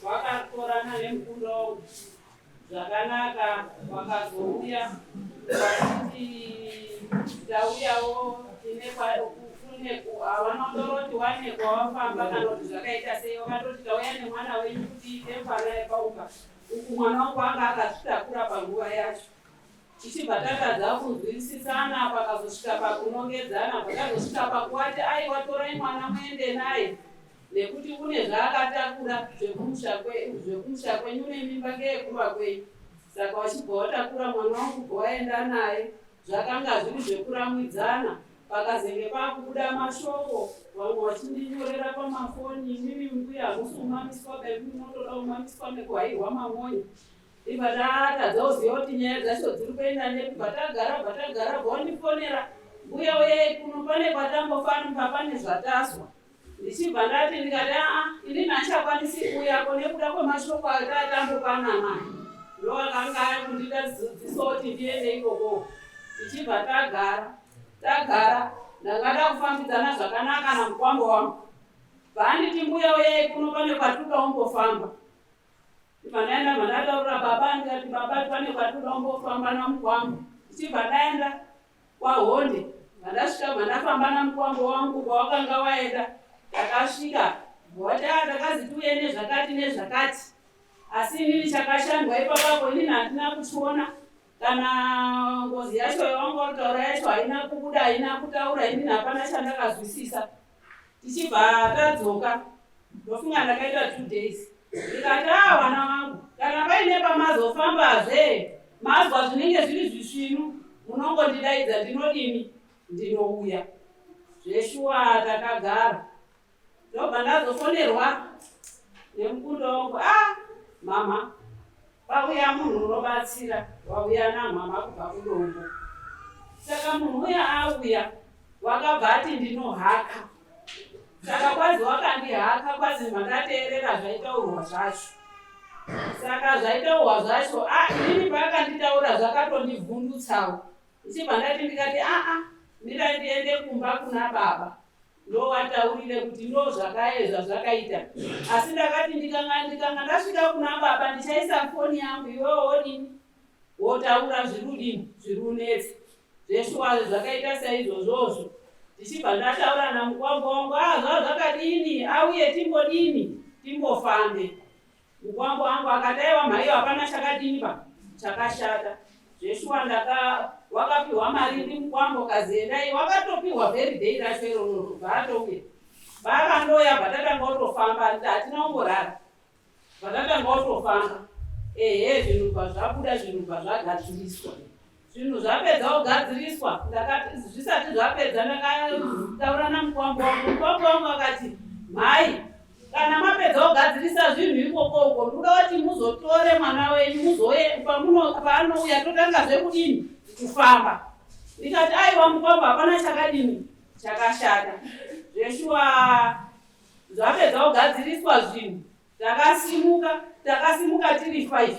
wakatorana nemukundo zvakanaka wakazouya wachiti tauyawo kune avanondoroti wane kwawafamba kana kuti zvakaita sei, wakatoti tauya nemwana wenyu kuti itembana yepauka uku mwana wangu anga akazvitakura panguva yacho. Tichibva tatadza kunzwisisana pakazosvika pakunongedzana, pakazosvika pakuwati aiwa torai mwana muende naye nekuti une zvaakatakura zvekumusha kwenyu nemimba ngeyekumba kwenyu. Saka wachibva watakura mwana wangu bwawaenda naye, zvakanga zviri zvekuramwidzana. Pakazenge pakubuda mashoko, vamwe vachindinyorera pamafoni, imimi mbuya hamusi umamiswa bebi munotoda umamiswa nekuhairwa mamonyo. Ibva tatadza kuziva kuti nyaya dzacho dziri kuenda nepi, bvatagara bvawandifonera mbuya uyai kuno pane kwatambofamba pane zvataswa. Ndichibva ndati ndikati inini handingakwanisi kuyako nekuda kwemashoko atatambopananaye. Ndovakanga aya kundida dzidziso kuti ndiende ikoko. Tichibva tagara ndangada kufambidzana zvakanaka namukwambo wangu. Vanditi mbuya uyai kuno pane kwatuda umbofamba. Ndaenda mandataurira baba ndikati baba pane kwatuda umbofamba namukwambo. Tichibva ndaenda kwaHonde, ndasvika mandafamba namukwambo wangu kwawakanga waenda. Takasvika wati takaziti uye nezvakati nezvakati, asi inini chakashandwa ipapapo inini handina kuchiona kana ngozi yacho yawangotaura yacho haina kubuda, haina kutaura, inini hapana chandakazwisisa. Tichibva tadzoka ndofunga ndakaita 2 days. Ndikati vana vangu kana paine pamazofambazve mazwa zvinenge zviri zvisvinu munongondidaidza ndinodini ndinouya. Zveshuwa takagara. Ndobva ndazofonerwa nemukundo wangu, mama pauya munhu unobatsira, wauya namama kubva kudombo. Saka munhu uya auya wakabva ati ndinohaka. Saka kwazi wakandihaka kwazi mandateerera zvaitaurwa zvacho. Saka zvaitaurwa zvacho inini paakanditaura zvakatondivhundutsawo. Ndichibva ndati ndikati ndidai ndiende kumba kuna baba ndowataurire kuti ndo zvakaedza zvakaita. Asi ndakati ndikanga ndasvika kuna baba ndichaisa foni yangu iwewe wodini wotaura zvirudini zvirunetsa. Zveshuwa zvakaita saizvozvozvo. Ndichibva ndataura namukwambo wangu zvakadini auye timbodini timbofambe. Mukwambo wangu akati aiwa mhaiwa hapana chakadini chakashata. Zveshuwa wakapiwa mari ndimukwambo kaziendai wakatopiwa very day racho iroro bvatouya. Vakandoya bvatatanga kutofamba hatina kumborara. Bvatatanga kutofamba. Zvinhu zvabuda zvinhu zvagadziriswa. Zvinhu zvapedza kugadziriswa ndakati zvisati zvapedza ndakataura namukwambo wangu. Mukwambo wangu akati mhai kana mapedza kugadzirisa zvinhu ikoko uko ndoda kuti muzotore mwana wenyu muzoye paanouya totanga zvekudini kufamba. Ndikati aiwa mukwambo hapana chakadini chakashata. Zveshuwa zvapedza kugadziriswa zvinhu takasimuka tiri 5.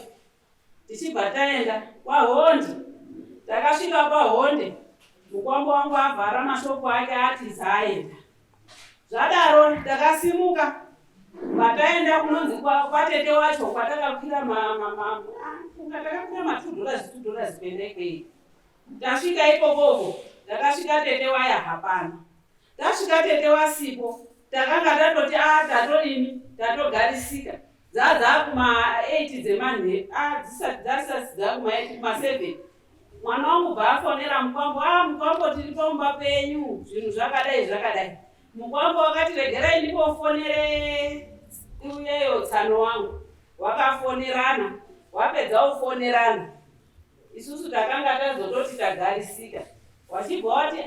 Tichibva taenda kwaHonde. Takasvika kwaHonde mukwambo wangu avhara mashoko ake ati zaenda. Zvadaro takasimuka pataenda kunonzi kwatete wacho kwatakakwira takakwira $2 pendekei. Tasvika ikokoko takasvika tete waya hapana. Tasvika tete wasipo takanga tatoti tatodini tatogarisika. Dzakuma8 dzemanhe dzisati dzakuma8 kuma7. Mwana wangu bvafonera mukwambo mukwambo tiri tomba penyu zvinhu zvakadai. Mukwambo wakati regerai ndimbofonere uyeyo tsano wangu. Wakafonerana. Wapedza kufonerana isusu takanga tazototi tagarisika. Wachibva wati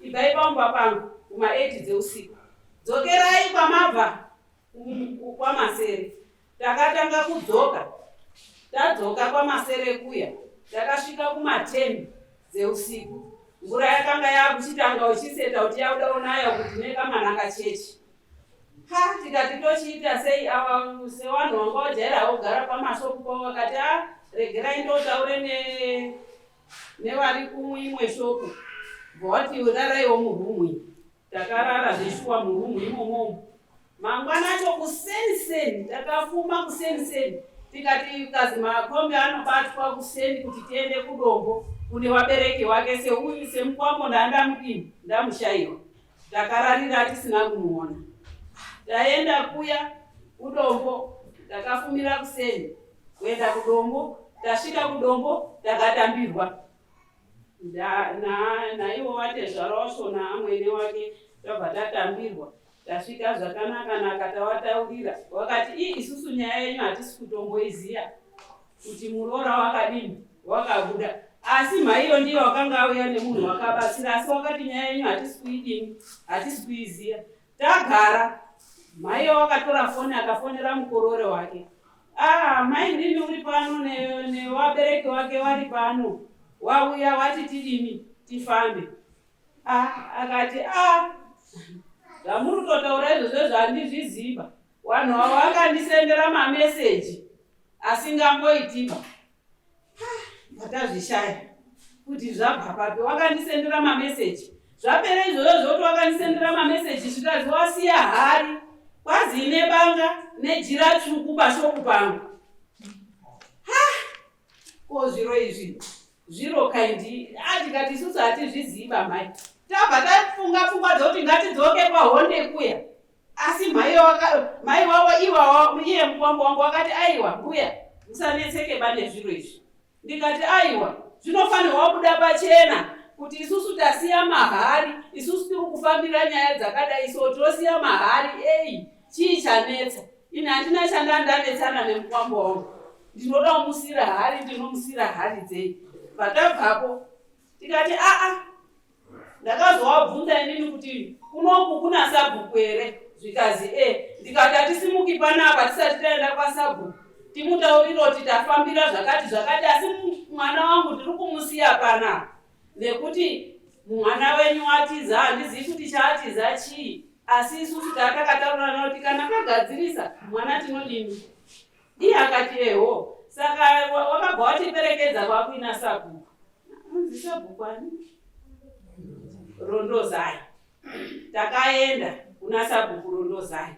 ibvai pamba pangu kuma 8 dzeusiku. Dzokerai kwamabva kwamasere. Takatanga kudzoka. Tadzoka kwamasere kuya. Takasvika kuma 10 dzeusiku. Mvura yakanga yakuchitanga uchiseta kuti yakuda unayo kuti nekamananga chechi. Tikati tochiita sei sevanhu vanga vajaira kugara pamashopu vakati regerai ndotaure nevari kumwe shopu. Voti uraraiwo murumu. Takarara zveshuwa murumu imomo. Mangwanacho kuseni takafuma kuseni. Tikati kazi makombe anobatwa kuseni kuti tiende kudombo kune vabereki wake seuyu semukwambo ndandamudini ndamushaiwa. Takararira tisina kumuona. Taenda kuya kudombo, takafumira kuseni. Kuenda kudombo, tasvika kudombo, takatambirwa. Naivo vatezvarosho naamwene wake tabva tatambirwa. Tasvika zvakanaka tavataurira. Wakati isusu nyaya yenyu hatisi kutomboiziya kuti muroora wakadini wakabuda. Asi maiyo ndiyo wakanga auya nemunhu wakabatsira, asi wakati nyaya yenyu hatisi kuidini, hatisi kuiziya. Tagara. Maiyo wakatora foni akafonera mukorore wake. Mai ndini uri pano nevabereki wake vari pano. Wauya wati tidini tifambe. Akati zvamuri kutotaura izvozvo zvandizviziva. Vanhu avo vakandisendera mameseji asingamboitiba. Patazvishaya kuti zvabva papi. Wakandisendera mameseji. Zvapera izvozvo zvoti wakandisendera mameseji zvikazi wasiya hari. Kwazi nebanga nejira tsvuku pashopu pangu. Zviro izvi zviro kaindi tikati isusu hatizviziva mai. Tabva tafunga dzoti ngatidzoke kwahonde kuya. Asi mai wavo iye mukwambo wangu wakati aiwa mbuya musanetseke bane zviro izvi. Ndikati aiwa zvinofanirwa kuda pachena kuti isusu tasiya mahari, isusu tiri kufambira nyaya dzakadai so tosiya mahari chii chanetsa. Ini handina chandandanetsana nemukwambo wangu. Ndinoda kumusira hari, ndinomusira hari dzei. Patabvapo tikati ndakazovabvunza inini kuti kunoku kuna sabhuku ere. Zvikazi ndikati hatisimuki panapa tisati taenda kwasabhuku. Timutauriro kuti tafambira zvakati asi mwana wangu tiri kumusiya panapa. Nekuti mwana wenyu atiza handizivi kuti chaatiza chii. Asi isusu takataurana kuti kana kagadzirisa mwana tinodini. Iye akati eho. Saka wakabva watiperekedza kwakuina sabhuku. Munzi sabhuku ani? Rondozai. Takaenda kuna sabhuku Rondozai.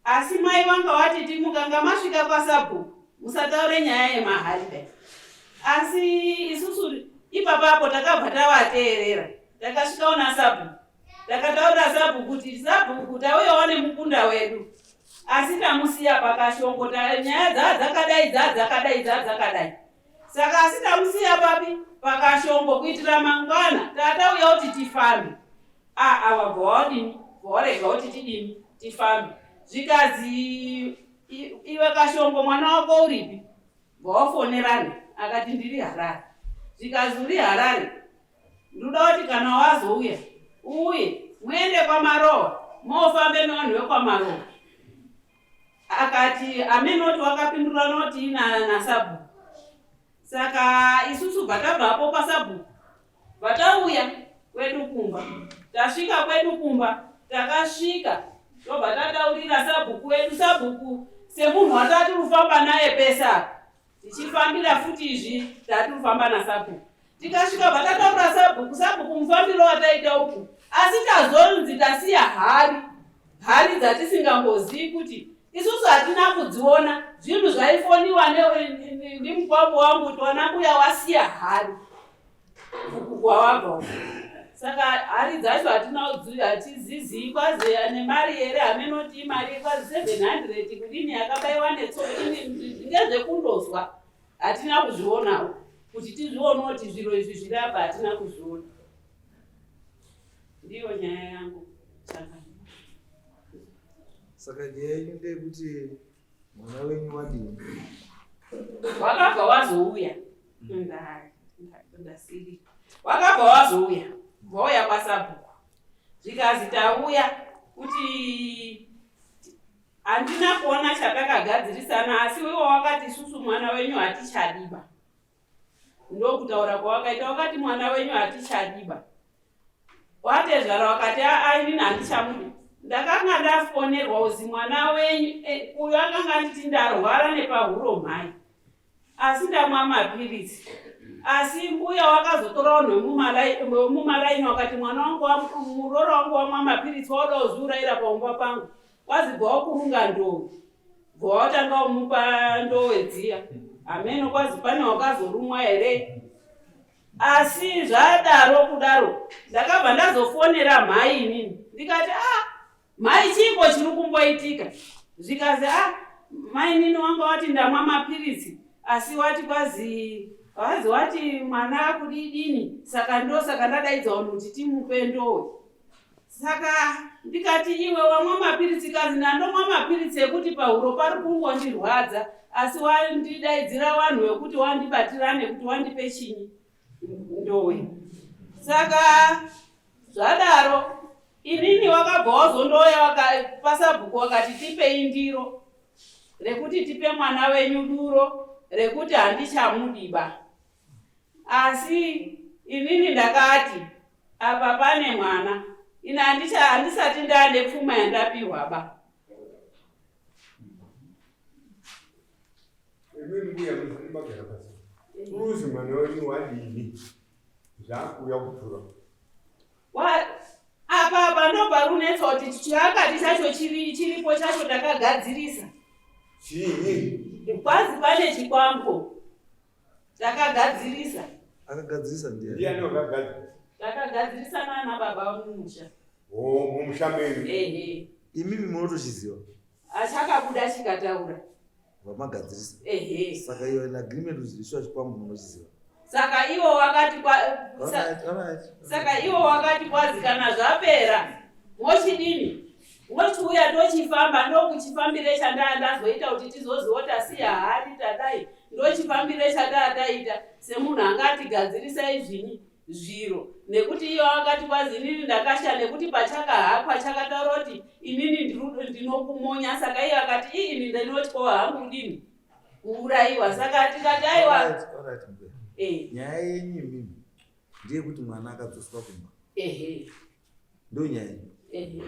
Asi mai vanga vati mukanga masvika pasabhuku musataure nyaya yemahari. Asi isusu ipapapo takabva tavateerera. Takasvika una sabhuku. Takataura sabhuku kuti sabhuku tauyawo nemukunda wedu. Asi tamusiya pakashongo. Nyaya dzakadai. Saka asi tamusiya papi pakashongo kuitira mangwana tatauya kuti tifambe. Wabva wadini warega kuti tidini tifambe. Zvikazi iwe kashongo mwana wako uripi? Vawafonerana. Akati ndiri Harare. Zvikazi uri Harare. Ndoda kuti kana wazouya uye muende kwaMarowa mofambe nevanhu vekwaMarowa. Akati amenoti wakapindura noti nasabhuku. Saka isusu batabvapo pasabhuku. Batauya kwedu kumba. Tasvika kwedu kumba. Takasvika. Tobva tataurira sabhuku wedu. Sabhuku semunhu watati kufamba naye pesa. Tichifambira futi izvi tati kufamba nasabhuku. Tikasvika batataura sabhuku mufambiro wataita uku. Asi tazonzi tasiya hari dzatisingambozii kuti isusu hatina kudziona. Zvinhu zvaifoniwa nemukwambo wangu kuti wana mbuya wasiya hari uku kwawabva. Saka hari dzacho hatizizii kwazi nemari here amenoti imari kwazi 700 kudini yakabayiwa netsoni ngezvekundozwa. Hatina kuzvionawo kuti tizvione kuti zviro izvi zviri apa hatina kuzviona. Ndiyo nyaya yangu. Saka nyaya yenyu ndeyekuti mwana wenyu wadini? Wakabva wazouya. ndasiri wakabva wazouya vauya kwaSabhuku zvikazi tauya kuti handina kuona chatakagadzirisana asi iwe wakati isusu mwana wenyu hatichadiba. Ndokutaura kwawakaita wakati mwana wenyu hatichadiba. Watezvara wakati inini handichamudi. Ndakanga ndafonerwa uzi mwana wenyu uyo akanga anditi ndarwara nepahuro mhai. Asi ndamwa mapiritsi. Asi mbuya wakazotorawo nomumaraini wakati mwana wangu muroro wangu wamwa mapiritsi wauda kuzviurayira paumba pangu. Wazibva wakurunga ndoo. Bwawatanga umupa ndoo dziya. Ameno kwazi pane wakazorumwa here. Asi zvadaro kudaro ndakabva ndazofonera mhai inini. Ndikati mhai chiiko chiri kumboitika? Zvikazi mai nini wanga wati ndamwa mapiritsi asi wati kwazi wati mwana akudidini saka ndadaidza vanhu kuti timupe ndoo. Saka ndikati iwe wamwa mapiritsi kazi ndandomwa mapiritsi ekuti pahuro pari kungondirwadza asi wandidaidzira vanhu vekuti wandibatirane kuti wandipe chinyi ndowe. Saka zvadaro inini wakabva wazondoya paSabhuku wakati tipei ndiro rekuti tipe mwana wenyu duro rekuti handichamudiba. Asi inini ndakati apa pane mwana ina handisati ndane pfuma yandapiwa ba. Mbuya muzvibagara pasi. Uruzi mwana wenyu wadini. Zvakuya kutura. Apa ndobva runetsa kuti chiakati chacho chiripo chacho takagadzirisa. Chii? Kwazi pane chikwambo takagadzirisa. Akagadzirisa ndiye. Ndiani wakagadzirisa? Takagadzirisa nana baba mumusha. Mumusha menu. Imimi munotochiziva. Achakabuda chikataura. Vamagadzirisa. Saka iwe in agreement uzilishwa chikwambo munochiziva. Saka iwo wakati Saka iwo wakati kwazi kana zvapera mochidini mochiuya tochifamba ndokuchifambire chandazoita kuti tizoziva tasiya hari tadai ndochifambire chandataita semunhu angatigadzirisai zvinyi zviro nekuti iyo akati kwazi inini ndakasha nekuti pachakahakwa chakataura kuti inini ndinokumonya. Saka iyo akati ini ndinotya hangu dini kuurayiwa. Saka tikati aiwa nyaya yenyu imimi ndiye kuti mwana akadzoswa kumba. Ndo nyaya yenyu.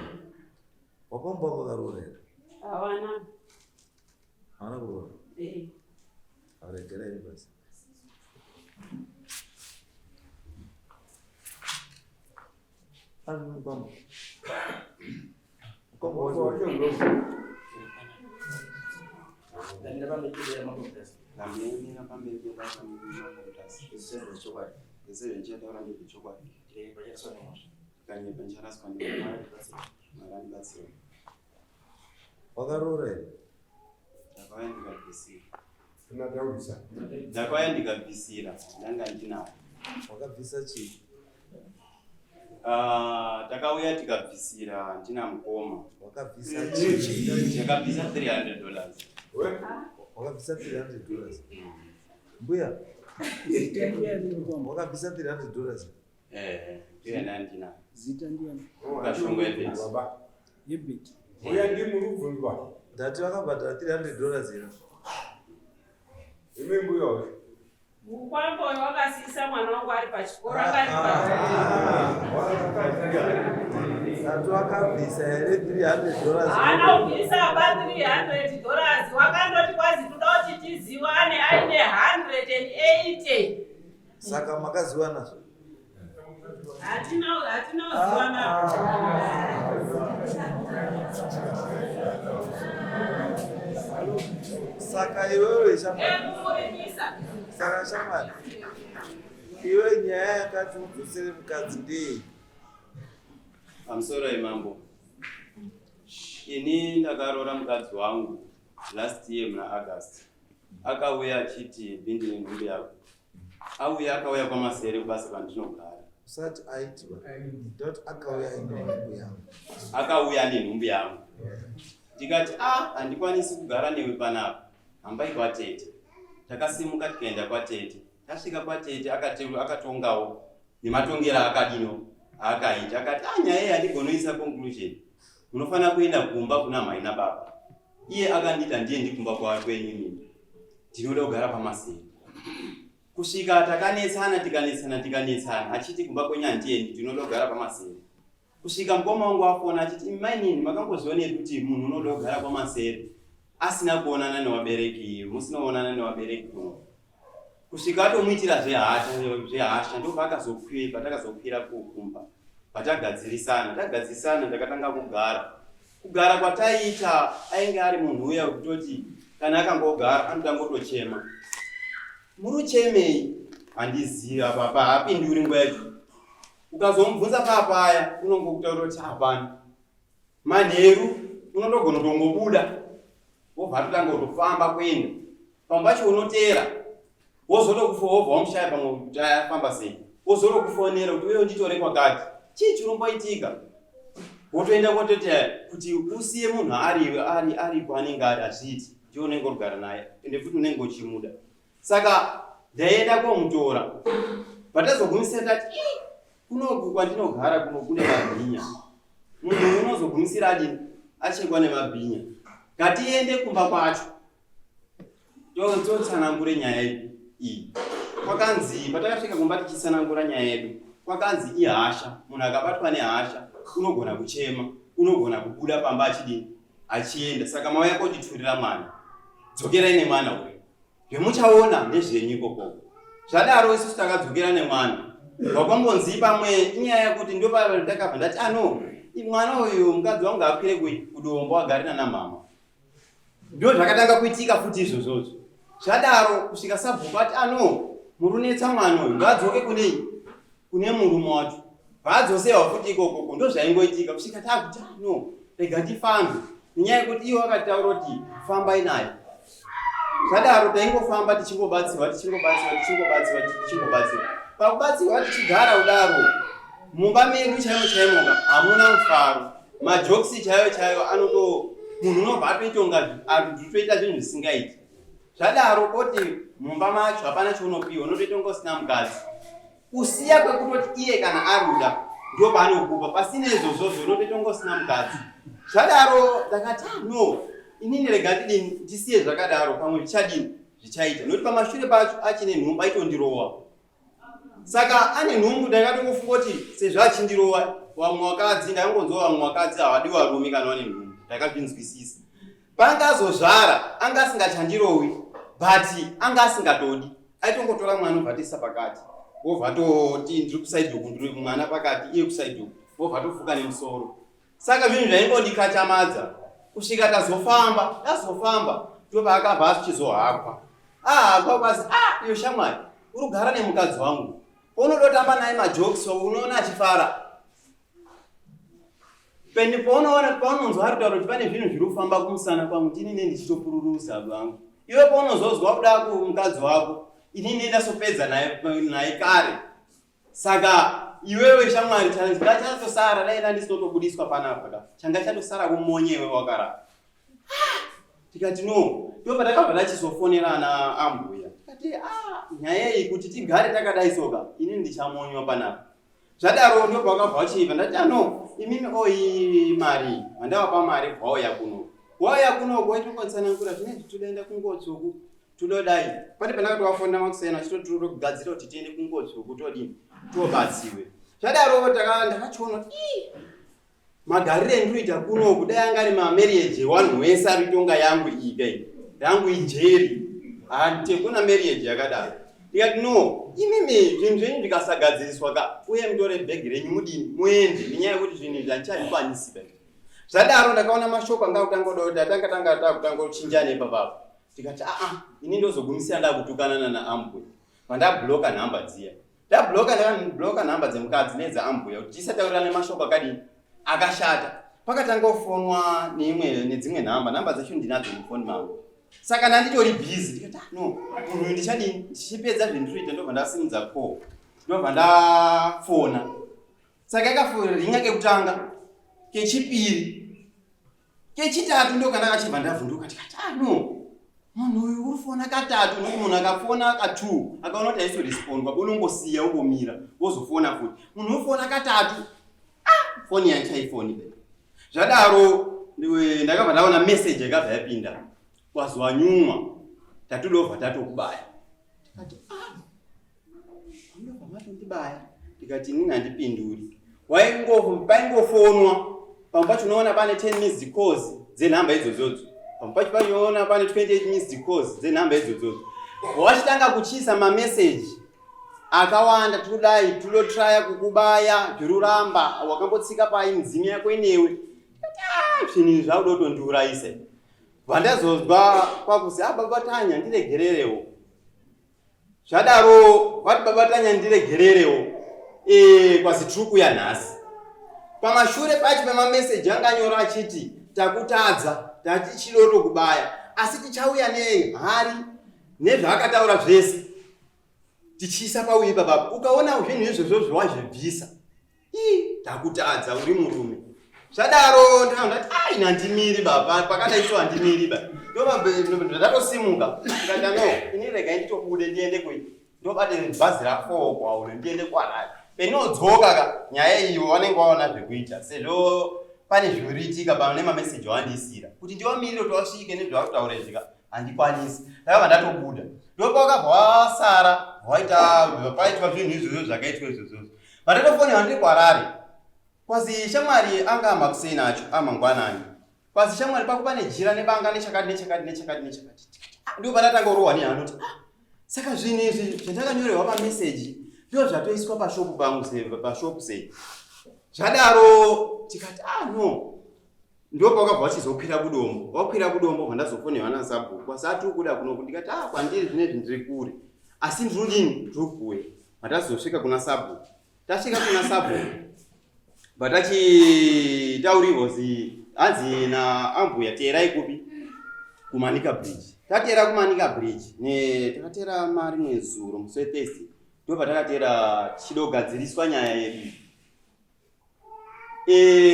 Wakomba kwakaroora here? Hawana kuroora. Aregerai basi. Kwamba wakaroora here? Ndakauya ndikabvisira ndanga ndinawo. Wakabvisa chii? Takauya tikabvisira ndina mukoma. Wakabvisa chii? Takabvisa $300. Wakabvisa $300? Mbuya? Wakabvisa $300? Ndiye ndina. Zita ndiani? Kashongo yebeti. Yebeti. Uya ndimurubvunzwa. Ndati wakabhadhara $300 here. Imi mbuya wacho. Mukwambo wakasiisa mwana wangu ari pachikora Satu wakabvisa here $300? Hana kubvisa ba $300 wakandoti kwazi toda kuti tiziwane aine 180. Saka makaziwa nazvo? Hatina uziwana. Saka iwewe shamwari. Saka shamwari. Iwe nyaya yakati udzosere mukadzi ndei? Pamusoro imambo. Ini ndakaroora mukadzi wangu last year muna August. Akauya achiti bindi nenhumbi yako. Akauya kwamasere kubasa kwandinogara. Usati aitwa. Ndoti akauya nenhumbi yangu. Akauya nenhumbi yangu. Ndikati handikwanisi kugara newe panapa. Hambai kwatete. Takasimuka tikaenda kwatete. Tasvika kwatete akatongawo nematongero akadino akaita akati nyaya iyi handigonoisa conclusion, munofana kuenda kumba kuna mai nababa. Iye akandita ndiye kumba kwenyu nini, ndinoda kugara pamasere. Kusvika tikanesana achiti kumba kwenyu handiendi, ndinoda kugara pamasere. Kusvika mukoma wangu afona achiti mainini makambozvionei kuti munhu unoda kugara pamasere asina kuonana nevabereki, musina kuonana nevabereki kuno. Kusvika atomuitira zvehasha ndo patakazokwira kukumba. Patagadzirisana ndakatanga kugara kwataiita ainge ari munhu uya kutoti kana akangogara anotanga kutochema. Muruchemei handiziva papa hapinduri nguva yacho. Ukazomubvunza papaya unongokutaura kuti hapana. Manheru unotogona kutongobuda wobva totanga kutofamba kuenda. Pamwe pacho unoteera wobva wamushaya pamwe kuti afamba sei. Wozotokufonera kuti uye unditore kwakati. Chii chiromboitika? Wotoenda kototi kuti usiye munhu ari kwanenge ari azviti ndiye unenge kugara naye ende futi unenge uchimuda. Saka ndaenda komutora. Patazogumisa tati kunoku kwandinogara kuno kune mabhinya. Munhu unozogumisira adini achekwa nemabhinya. Ngatiende kumba kwacho. Totsanangure nyaya iyi. Kwakanzi patakasvika kumba tichisanankura nyaya yedu. Kwakanzi ihasha. Munhu akabatwa nehasha unogona kuchema, unogona kubuda pamba achidini achienda. Saka mauya kotiturira mwana. Dzokerai nemwana uyu. Zvemuchaona ndezvenyu ikoko. Zvadaro isusu takadzokera nemwana. Wakwambonzi pamwe inyaya yekuti ndo patakabva ndati mwana uyu mukadzi wangu akwire kudombo agarina namama. Ndo zvakatanga kuitika futi izvozvo. Zvadaro kusvika sabhuku ati murunetsa mwana uyu ngaadzoke kune murume wacho. Vaadzosewa futi ikoko ndo zvaingoitika kusvika takuti rega ndifambe. Nenyaya yekuti iwo akataura kuti fambai naye. Zvadaro taingofamba tichingobatsiwa. Pakubatsiwa tichigara udaro mumba medu chaimo hamuna mufaro. Majokisi chaiwo munhu unobva atoitonga toita zvinhu zvisingaiti. Zvadaro koti mumba macho hapana chaunopiwa, unotoitonga usina mukadzi. Kusiya kwekutoti iye kana aruda ndo paanokupa, pasina izvozvo unotoitonga usina mukadzi. Zvadaro takati inini rega ndisiye zvakadaro pamwe zvichaita. Nokuti pamashure pacho achine nhumba itondirowa. Saka ane nhumbu ndakatofunga kuti sezvo achindirowa vamwe vakadzi ndakangonzwa vamwe vakadzi havadi varume kana vane nhumbu. Ndakazvinzwisisa. Pangazozvara anga asingachandirowi but anga asingatodi. Aitongotora mwana obvatisa pakati. Wobva toti ndiri kusaidhi uku ndiri mwana pakati iye kusaidhi uku. Wobva tofuka nemusoro. Saka zvinhu zvaingondichachamadza. Kusvika tazofamba ndopa akabva achizohakwa. Ahakwa kwazi iyo shamwari uri kugara nemukadzi wangu. Unodotamba naye majokisi unoona achifara. Peni paunonzwa ari kutaura kuti pane zvinhu zviri kufamba kumusana kwangu inini ndichitopururusa vangu. Iwe paunozozwa kuda kumukadzi wako inini ndasopedza naye kare. Saka iwewe shamwari chatosara dai ndisitotobudiswa panapa changa chatosara kumonyewe wakara. Tikati ndo patakabva tachizofonera ana ambuya. Tikati nyaya iyi kuti tigare takadai soka inini ndichamonywa panapa. Zvadaro ndo pakabva chibva ndati imimi mari mandavapa mari vauya kuno kwaitongotsanangura zvinezvi todaenda kungotsuku tododai pati pandakatovafonera makusena chitotiri kugadzira kuti tiende kungotsuku todini tobatsiwe. Zvadaro ndakachiona magarire ndinoita kuno kudai anga ari mamarriage ewanhu wese ari tonga yangu iyi yangu ijeri tekuna marriage yakadaro. Tikati imimi zvinhu zvenyu ndikasagadziriswa uye mutore bhegi renyu mudini muende nenyaya yekuti zvinhu zvandichavikwanisi. Zvadaro ndakaona mashoko anga kutangodota takutanga kuchinjana ipapapo. Tikati ini ndozogumisira ndakutukana naambuya. Mandabloka nhamba dziya. Ndabloka nhamba dzemukadzi nedzaambuya kuti tisataurirane mashoko akadini akashata. Pakatanga kufonwa nedzimwe nhamba dzacho ndinadzo mufoni mangu. Saka ndanditori busy ndikati munhu ndichadini ndichipedza zvendinoita ndobva ndasimudza call ndobva ndafona. Saka ringa kekutanga kechipiri kechitatu ndo kana kachibva ndavhunduka tikati munhu uyu urifona katatu nokuti munhu akafona ka2 akaona kuti aiso respond unongosiya ungomira wozofona futi. Munhu urifona katatu foni yangu chaifoni be. Zvadaro ndakabva ndaona message yakabva yapinda kwaziwa nyuma tatudobva tatokubaya. Tikati ndobva matondibaya. Tikati nini handipinduri. Paingofonwa pamwe unoona pane 10 missed calls dzenhamba idzodzo. Pamwe panoona pane 28 missed calls dzenhamba idzodzo. Wachitanga kuchisa message akawanda tudai tulotraya kukubaya zviruramba wakambotsika pai mudzimu yako inewe. Zvinhu zvaudotondiuraise. Vandazozwa kwakuzi baba Tanya ndiregererewo. Zvadaro vati baba Tanya ndiregererewo. Kwasi truku yanhasi. Pamashure pachi pemamessage anganyora achiti takutadza tati chiloto kubaya asi tichauya nehari nezvaakataura zvese tichisa pauipa baba. Ukaona zvinhu izvozvo zvawazvibvisa takutadza uri murume. Zvadaro ndakati inandimiri baba pakadaitwa handimiri baba. Ndatosimuka ndikati no ini regai nditobude ndiende ndobate bhazi ra4 kwauri ndiende kwaRari. Penodzoka nyaya iyo vanenge vaona zvekuita sezvo pane zviriitika pane mamessage wandisira kuti ndiwamirire kuti wasvike nezvautaura izvika handikwanisi. Ndakabva ndatobuda ndopa wakabva wasara paitwa zvinhu izvozvo zvakaitwa izvozvo. Vandatofonera ndiri kwaRari kwazi shamwari anga makusei nacho amangwanani. Kwazi shamwari pako pane jira nebanga nechakati. Ndobva ndatanga kurohwa nehana kuti saka zvinhu izvi zvandakanyorerwa pamessage ndizvo zvatoiswa pashopu pangu pashopu sei. Zvadaro tikati no. Ndopa wakabva wachizokwira kudombo. Wakwira kudombo vandazofonerwa naSabhuku. Kwasati kuda kuno ndikati kwandiri zvinezvi ndiri kure. Asi ndinodini ndiri kuwe. Matazosvika kuna Sabhuku. Tasvika kuna Sabhuku. Batachitaurirwa hanzi naambuya teerai kupi kuManika Bridge. Tatera kuManika Bridge takatera mari mwezuro musi weThursday. Ndobva takatera chidogadziriswa nyaya yedu.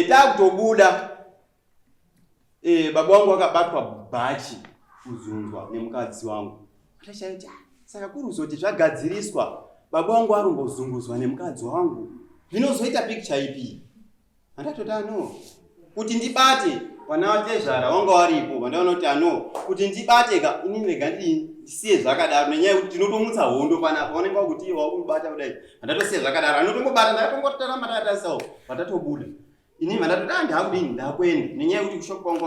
Takutobuda baba wangu akabatwa bhachi kuzunzwa nemukadzi wangu. Atashayiti saka kuruzoti zvagadziriswa baba wangu arumbozunguzwa nemukadzi wangu. Zvinozoita picture ipi? Andatota no kuti ndibate vana vatezvara wanga waripo vandaona kuti kuti ndibate ka inini rega ndisiye zvakadaro nenyaya yekuti tinotomutsa hondo panapa vanenge vakuti wakubata kudai. Vandatosiye zvakadaro anotongobata ndatongotaramba ndakatasawo vatatobuda. Inini vandatota ndakudini ndakwenda nenyaya yekuti kushoko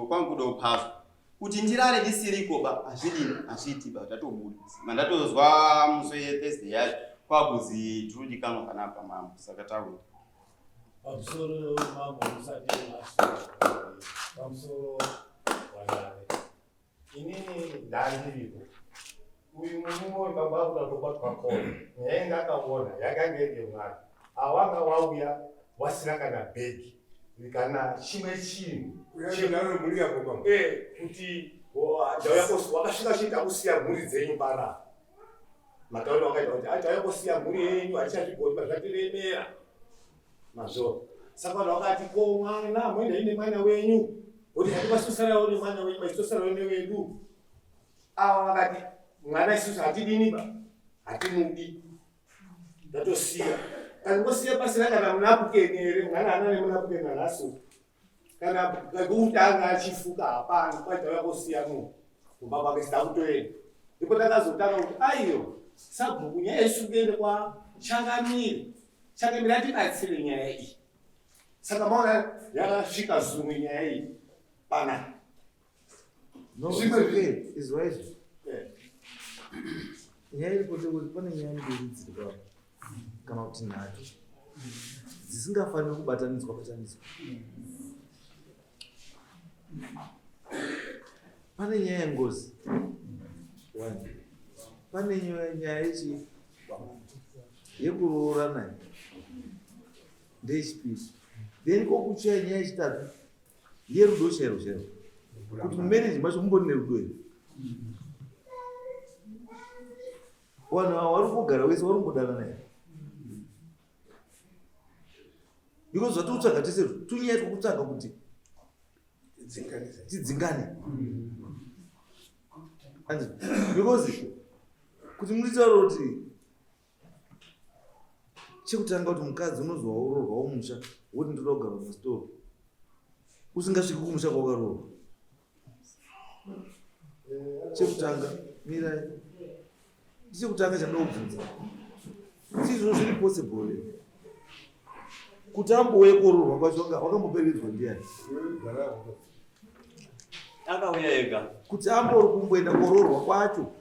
kwangu kudopazwa kuti ndirare ndisiriko ba azviti ba vatatobuda. Vandatozwa musi weThursday yacho kwakuzi turudi kama panapa mambo saka tauri pamusoro mambo musati pamusoro wanare inini ndandiripo uyu mumwe baba akatobatwa kona nyaya ndakaona yakanga ine mwana awanga wauya wasina kana bhegi kana chimwe chinhu kuti wakasvika chiita kusiya mhuri dzenyu panapa. Matauro wakaita kuti achauya kusiya mhuri yenyu hatichazvigoni zvatiremera mazvo. Saka vanhu vakati ko mwana mwenda ine mwana wenyu kuti hativasosarawo nemwana wenyu vachitosarawo newedu. Ava vakati mwana isusu hatidini ba hatimudi ndatosiya kangosiya pasina kana munapukeni here mwana haana nemunapukeni nhasi kana kekutanga achifuka hapana kwachauya kusiya munhu kumba kwake sida kutoenda. Ndipo takazotanga kuti aiyo Sabhuku nyaya isungende kwa Changamire atibatsire nyaya iyi. Saka maona yakasvika zumwe nyaya iyi pana. No, it's right. Nyaya iri kuti pane nyaya mbiri dziripo kana kuti nhatu dzisingafaniri kubatanidzwa. Pane nyaya yengozi. Pane nyaya yekuroorana ndechipiri. Then kokuchaya nyaya yechitatu yerudo chero kuti mumarriage macho mumbori nerudo here. Vanhu ava vari kugara wese vari kungodana here because zvatokutsvaga tese tunyaya twokutsvaga kuti tidzingane. because kuti munitaura kuti chekutanga kuti mukadzi unozwa urorwa umusha woti ndoda kugara musitoro usingasviki kumusha kwakaroorwa. Chekutanga mirai ndichekutanga chandinobvunza kuti izvo zviri possible kuti ambouye kuroorwa kwacho wakamboperedzwa ndiani? akauya ega kuti ambori kumboenda kuroorwa kwacho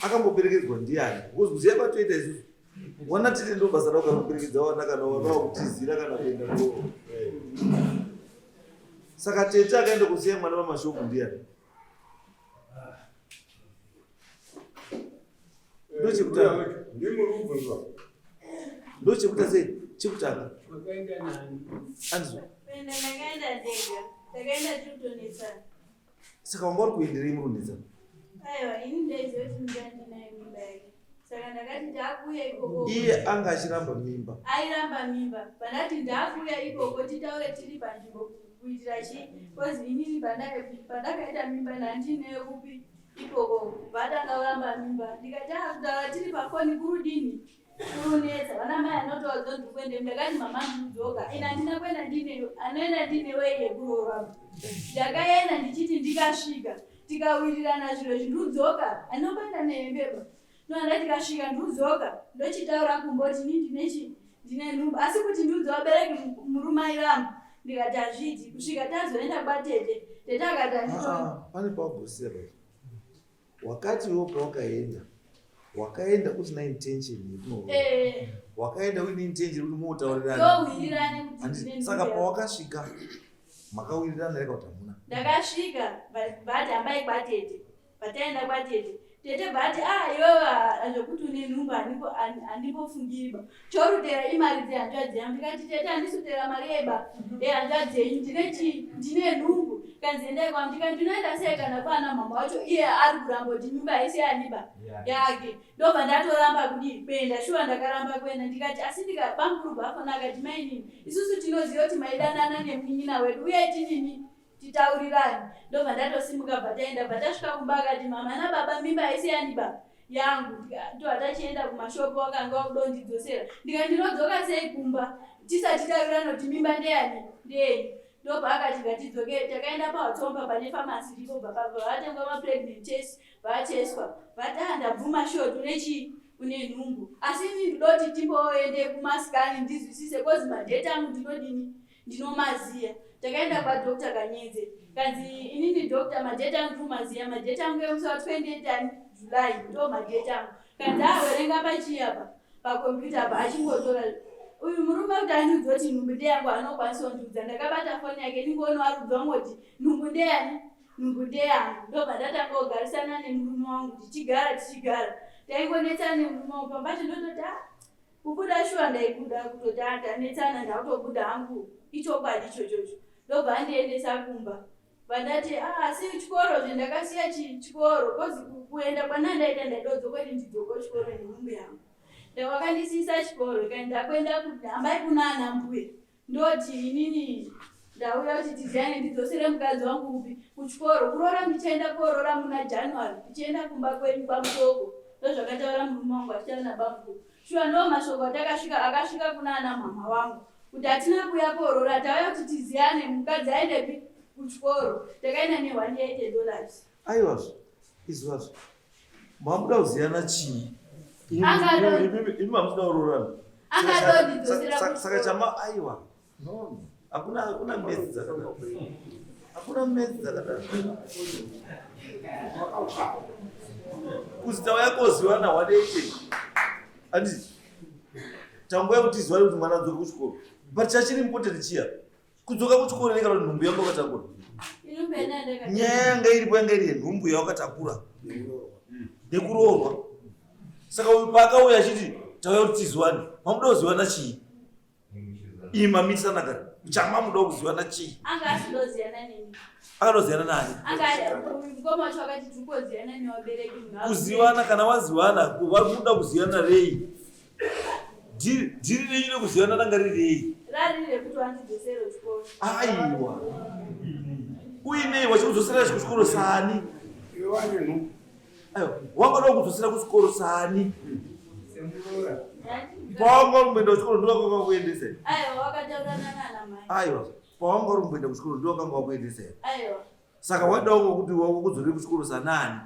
akamboperekedzwa ndiani? Because kuziya kwatoita isusu wana tiri ndo basa rako kanoperekedza wana kana wava kutizira kana kuenda kuroorwa. Saka tete akaenda kusiya mwana wamashopu ndiani? ndochekuta sei chekutanga saka wanga uri kuenderei murunditsana? Iye anga achiramba mimba. Airamba mimba. Pandati ndakuya ikoko titaure tiri panzvimbo kuitira chi? Kozi inini pandakaita mimba ndandineyo kupi ikoko vatanga kuramba mimba. Ndikati kutaura tiri pafoni kurudini kurunetsa vana mai anotaudza kuti kuende ndakati mama ndidzoka ina ndina kwenda ndineyo anoenda ndineyo iye kurorama. Ndakaenda ndichiti ndikasvika tikawirirana zviro zvindudzoka anokwenda nehembeba. Ndoenda tikasvika ndudzoka ndochitaura kumboti ini ndine nhumbu asi kuti ndudzi wabereki murumai vangu ndikati hazviti kusvika tazoenda kwatete tete akati andito. Pane pawagosiya pai wakati iwo wakaenda usina intention yekuno wakaenda uine intention kuti muotaurirana ndowirirane kuti saka pawakasvika makawirirana reka kuti hamuna. Ndakasvika bati hambai kwatete pataenda kwatete tete bati iwewe zvokuti une nhumbu handipofungiriba chorutera imari dzehanzvadzi yangu. Ndikati tete handisutera mari yeba yehanzvadzi yenyu ndine nhumbu kanzi endai kwangu. Ndikati ndinoenda sei kana kwana mama wacho iye ari kuramba kuti mimba haisi yaniba yake. Ndobva ndatoramba kudii kuenda shuwa ndakaramba kuenda. Ndikati asi ndikabamburubva afona akati mainini isusu tinoziva kuti maidanana nemunyina wedu uye tinini titaurirani. Ndobva ndatosimuka bvataenda bvatasvika kumba akati mama nababa mimba haisi yaniba yangu. Ndohatachienda kumashopu wakanga wakudondidzosera. Ndikati ndinodzoka sei kumba tisati taurirana kuti mimba ndeyani ndeyi. Ndobva akati ngatidzoke takaenda pawatsomba pane famasi ndipo bva vatenga mapregnant test vacheswa vati ndabvuma shotu une nhumbu asi ini ndinoti timboende kumasikani ndizwisise kozi madheta angu ndinodini ndinomaziya. Takaenda kwaDr. Kanyenze kanzi inini Dr. madheta angu kumaziya madheta angu emusi wa28 July ndo madheta angu kanzi averenga pachiyapa pakompyuta apa achingotora uyu murume kuti andiudza kuti nhumbu ndeyangu anokwanisa kundiudza. Ndakabata foni yake ndingoona arudza ngoti nhumbu ndeyani nhumbu ndeyangu. Ndobva ndatanga kugarisana nemurume wangu tichigara taingonetsana nemurume wangu pambacho ndototi kubuda shuwa ndaibuda kutoti ndanetsana ndakutobuda hangu ichokwadi ichochocho. Ndobva andiendesa kumba vandati asi chikoro zvendakasiya chikoro kozi kuenda kwanandaita ndaidodzokoti ndidzoko chikoro nenhumbu yangu. Ndawakandisisa chikoro kandi ndakwenda hambai kuna ana mbuya ndoti inini ndauya kuti tiziyane ndidzosere mukadzi wangu upi kuchikoro kuroora ndichaenda kooroora muna January tichienda kumba kwenyu kwamutoko. Ndozvakataura murume wangu achitaura nabamukuru shuwa ndo mashoko akasvika kuna ana mama wangu kuti hatina kuuya kooroora tauya kuti tiziyane mukadzi aendepi kuchikoro. Takaenda $180. Aiwazvo izvazvo mamuda kuziyana chii? Imi mamuda kuroorana saka chama aiwa hakuna mezi dzakadaro. Hakuna mezi dzakadaro. Kuzita wayakoziwana 180 handiti tanguya kuti ziva kuti mwana adzoke kuchikoro but chachiri important chiya kudzoka kuchikoro nekana kuti nhumbu yanga wakatakura. Nyaya yanga iripo yanga iri yenhumbu yawakatakura nekuroorwa. Saka uyu paakauya achiti tauya kuti tiziwane mamuda kuziwana chii? Imi mamitisana kare chama muda kuziwana chii? Anga asinoziyana neni. Akandoziyana nani? Ngoma wacho akati tirikoziyana newabereki. Kuziwana kana waziwana wamuda kuziyana rei? Dhiri renyu rekuziyana ranga riri rei? Rari rekuti wandidzosere kuchikoro. Aiwa uinei wachikudzosera kuchikoro sani? Iwane nhumbu Ayo, wangada kudzosera kuchikoro sani? Pawanga rumboenda kuchikoro ndo kwanga kuendesa. Aiwa, wakataurana nana mai. Aiwa, pawanga rumboenda kuchikoro ndo kwanga kuendesa. Aiwa. Saka wadawo kuti wako kudzore kuchikoro sanani?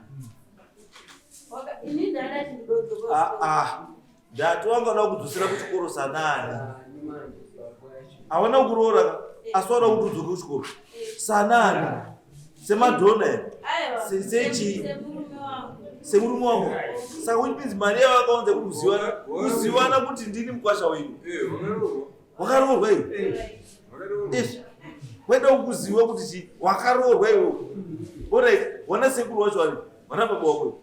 Ini ndada chidodzo. Ndati wangada kudzosera kuchikoro sanani? Hawana kuroora asi wada kuti udzoke kuchikoro sanani? Semadhona here? Aiwa. Sechi? Semurume wangu. Semurume wako? Saka which means mari yavo vakaunza kuti kuziwana kuti ndini mukwasha wenyu. Wakaroorwa iwe? Weda kuziva kuti chi wakaroorwa iwe. Alright, wana sekuru wacho vari? Wana baba wako?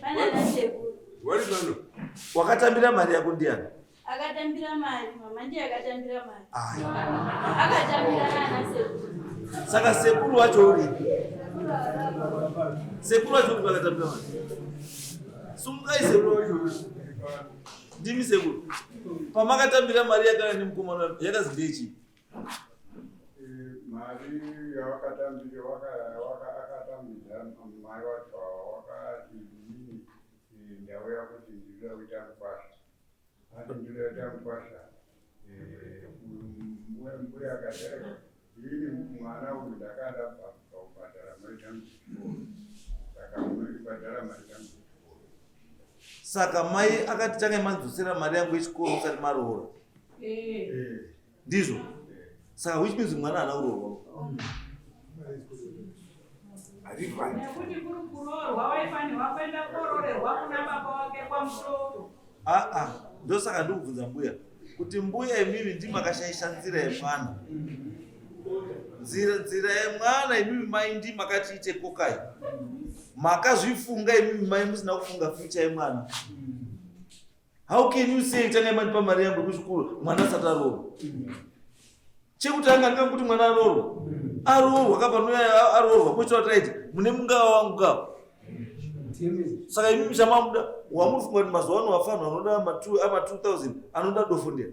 Pana na sekuru. Wakatambira mari yako ndiani? Akatambira mari, mama ndiye akatambira mari. Akatambira nana sekuru. Saka sekuru wacho uripi? Sekuru wacho uripi akatambira mari? Sungai sekuru wacho. Ndimi sekuru. Pamakatambira mari yakana nemukomana yakazidechi. Mari yawakatambira akatambira mai wacho wakati nini ndau yakuti ndinoda kuita mukwasha. Ati ndinoda kuita mukwasha. Mbuya akati ini mwana uyu ndakaenda pakubhadhara mari tangu kuchikoro. Saka munondibhadhara mari tangu kuchikoro. Saka mai akati change manzosera mari yangu yechikoro musati maroora. Ndizvo? Saka which means mwana haana kuroorwa. Nekuti kuri kuroorwa waifanirwa kuenda koroorerwa kuna baba wake kwamusoro. Ndosaka ndikubvunza mbuya kuti mbuya imimi ndimakashaisha nzira yemwana. Nzira yemwana imimi mai ndimakatiite kokai. Makazvifunga imimi mai musina kufunga future yemwana. How can you say tanga mandipa mari yangu kuchikoro mwana asati aroorwa? Chekutanga ndinga kuti mwana aroorwa. Aroorwa kapanoya aroorwa pocho taiti mune mungava wangu kawa. Saka imimi chamamuda wamufunga kuti mazuva ano wafanwa anoda ama 2000 anoda dofo ndiani?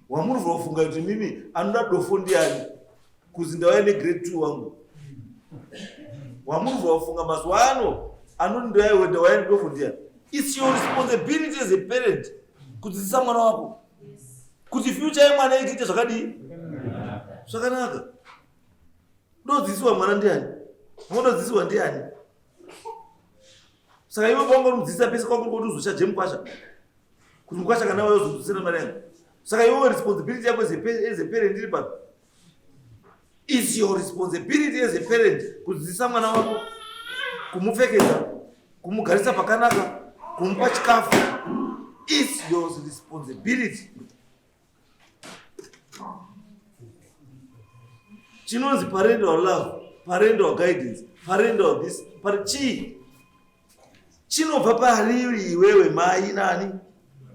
Wamurwa kufunga kuti mimi anoda dofo ndiani kuzi ndauya negrade 2 wangu? Wamurwa kufunga mazuva ano anoti ndauya nedofo ndiani? It's your responsibility as a parent kudzidzisa mwana wako kuti future yemwana iite zvakadii? Zvakanaka. Ndodzidziswa mwana ndiani? Monodzidziswa ndiani? Saka iwe paungori mudzidzisa pese kwako kuti uzochaje mukwasha. Kuti mukwasha kana wewe uzodzosera mari yangu. Saka iwe responsibility yako as a parent iri papi? It's your responsibility as a parent kudzidzisa mwana wako, kumupfekedza, kumugarisa pakanaka, kumupa chikafu. It's your responsibility. Chinonzi parental love, parental guidance, parental this, chii chinobva pariri iwewe mai nani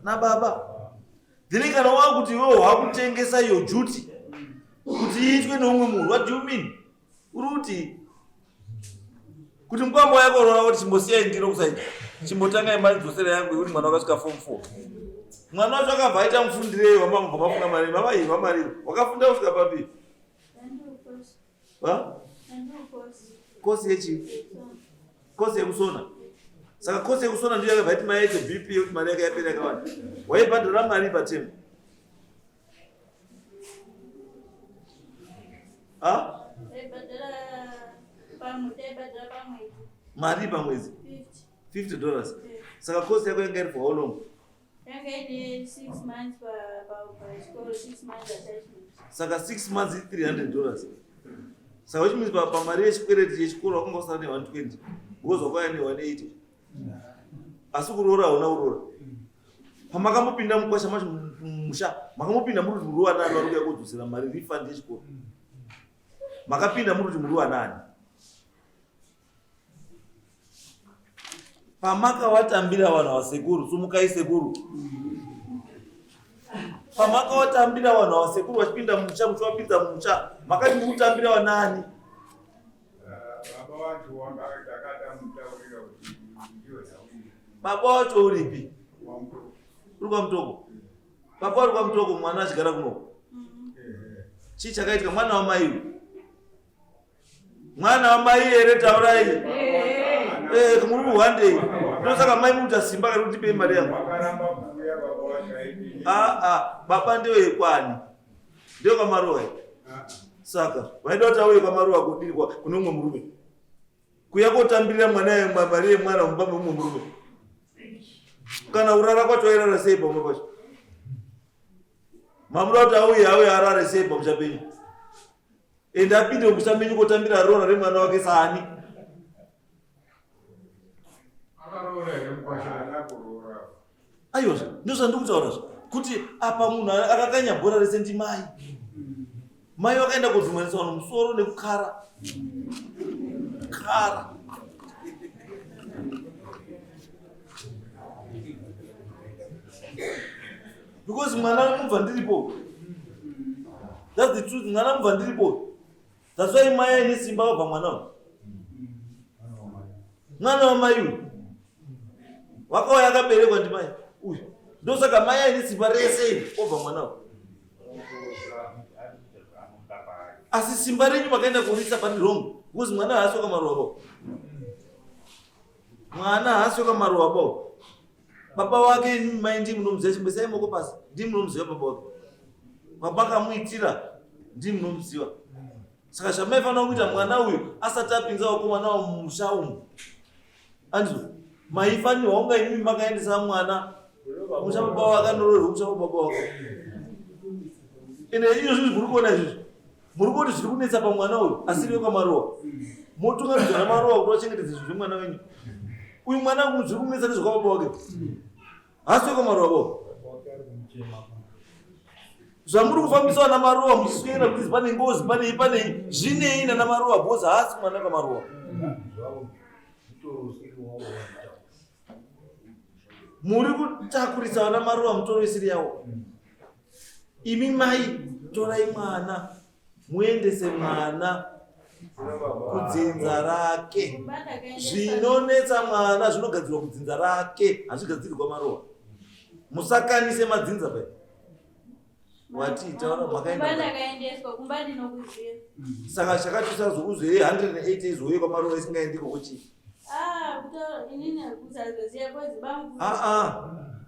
na baba. Then kana wakuti iwewe wakutengesa iyo duty kuti iitwe neumwe munhu. What do you mean? Uruti kuti mkwambo yako rona kuti chimbosiyai ndiro kusaidi chimbotanga imadzosera yangu kuti mwana wakasvika form 4. Mwana wacho akabva aita mufundirei wamambo mafunga mari mama iyi vamari wakafunda kusvika papi? Kosi yechi? Kosi yekusona. Saka kosi yekusona ndiyo yakabva iti mai yaite BP yekuti mari yake yapera yakawanda. Waibhadhara mari patemu? Mari pamwedzi? $50. Saka kosi yako yanga iri for how long? Yanga ine 6 months pa 6 months attachment. Saka 6 months $300. Saka which means pamari yechikwereti yechikoro wakanga usara ne120 wozwa kwaya ne180. Asi kuroora hauna kuroora. Pamakambopinda mukwasha macho musha makamupinda muri kuti muri wanani vari kuuya kudzosera mari refund yechikoro? Makapinda muri kuti muri wanani? Pamakawatambira vanhu vasekuru sumukai sekuru. Pamakawatambira vanhu vasekuru vachipinda mumusha muchiwapinza mumusha makati mukutambira vanani? Baba wacho wakakata mutaurira kuti ndiyo nauri. Baba wacho uripi? Uri kwaMutoko? Baba uri kwaMutoko mwana achigara kunoko? Chii chakaitika mwana wamai? Mwana wamai here taurai? Murume wandei. Ndosaka mai muti asimba kari kuti pe mari yangu. Wakaramba kuuya baba washaidi. Baba ndio yekwani. Ndio kwa maroa. Saka waida kuti auye kwa maroa kudiri kwa kune umwe murume. Kuya kotambirira mwana yemwabariye mwana mubambe umwe murume. Kana urara kwacho irara sei pamwe pacho. Mamura kuti auye arare sei pamuchapenyu. Enda apinde kuchamenyu kotambira rora remwana wake sani. Aiwa, ndizvo ndikutaura kuti apa munhu akakanya bhora rese ndimai. Mai wakaenda kudhumwanisa vanhu musoro nekukara. Kara. Because mwana mubva ndiripo. That's the truth. Mwana mubva ndiripo. That's why mai ine simba wabva mwana. Mwana wamai uyu wakauya akaberekwa ndimai uyu ndosaka mai aine simba rese obva mwana. Asi simba renyu makaenda kurisa pani wrong because mwana haasi wakamarowa bao. Mwana haasi wakamarowa bao. Baba wake mai ndi munomuziva chimbesai moko pasi ndi munomuziva baba wake. Baba kamuitira ndi munomuziva. Saka zvamaifanira kuita mwana uyu asati apinzawo kumwana wamusha umu. Anzo maifanirwa unga imi makaendesa mwana musha baba wake anororwa musha baba wake. Ine izvo zvinhu muri kuona izvozvo. Muri kuti zviri kunetsa pamwana uyu asiriwe kwamarowa. Motungamidza namarowa kuti wachengetedze zvinhu zvemwana wenyu. Uyu mwana wangu zviri kunetsa nezvakababa wake. Hasiwe kwamarowa bao. Zvamuri kufambiswa namarowa muchiswera kuti pane ngozi pane zvinei namarowa bhoza haasi mwana kwamarowa. Muri kutakurisa vana maruva mutoro isiri yawo. Imi mai torai mwana muendese mwana kudzinza rake. Zvinonetsa mwana zvinogadzirwa kudzinza rake hazvigadzirwa maruva. Musakanise madzinza pai. Wati taura makaendeswa kumbadi nokuziva. Saka chakatisa zvokuzi 180 izouye kwamaruva isingaendiko kochi. Inini kusaziva kwezi bangu.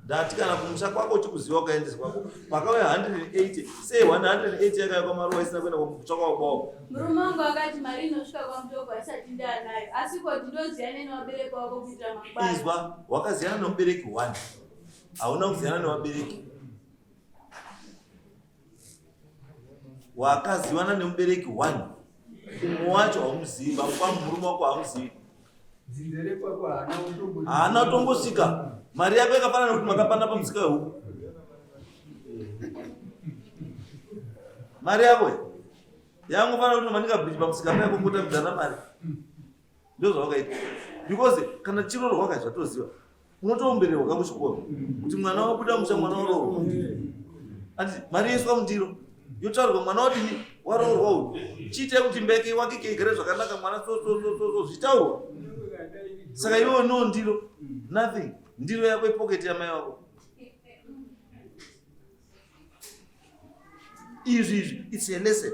Ndati kana kumusha kwako chikuziva ukaendesa kwako. Pakauya 180, sei 180 yakauya kwamaruva isina kuenda kutsvaka kwao. Murume wangu akati mari inosvika kwamutoko asati ndanayo. Asi kuti ndoziyana nevabereki wako kuita mangwana. Izwa, wakaziyana nemubereki 1. Hauna kuziyana nevabereki. Wakazivana nemubereki 1. Umwe wacho haumuzivi, murume wako haumuzivi. Haana kutombosvika. Mari yako yakafanana kuti makapanda pamusika wehuku. Mari yako yangofanana kuti manika bridge pamusika pako kutambidzana mari. Ndizvo zvawakaita. Because kana chirorwa kacho zvatoziva. Unotombererwa kuchikoro kuti mwana wabuda musha mwana warorwa. Ati mari yeswa mundiro. Yotaurwa mwana wadini warorwa uyu. Chiite kuti mbeke wake igare zvakanaka mwana so zvitaurwa. Saka iwo no ndiro nothing. Ndiro yako pocket ya mai wako. Izvi it's a lesson.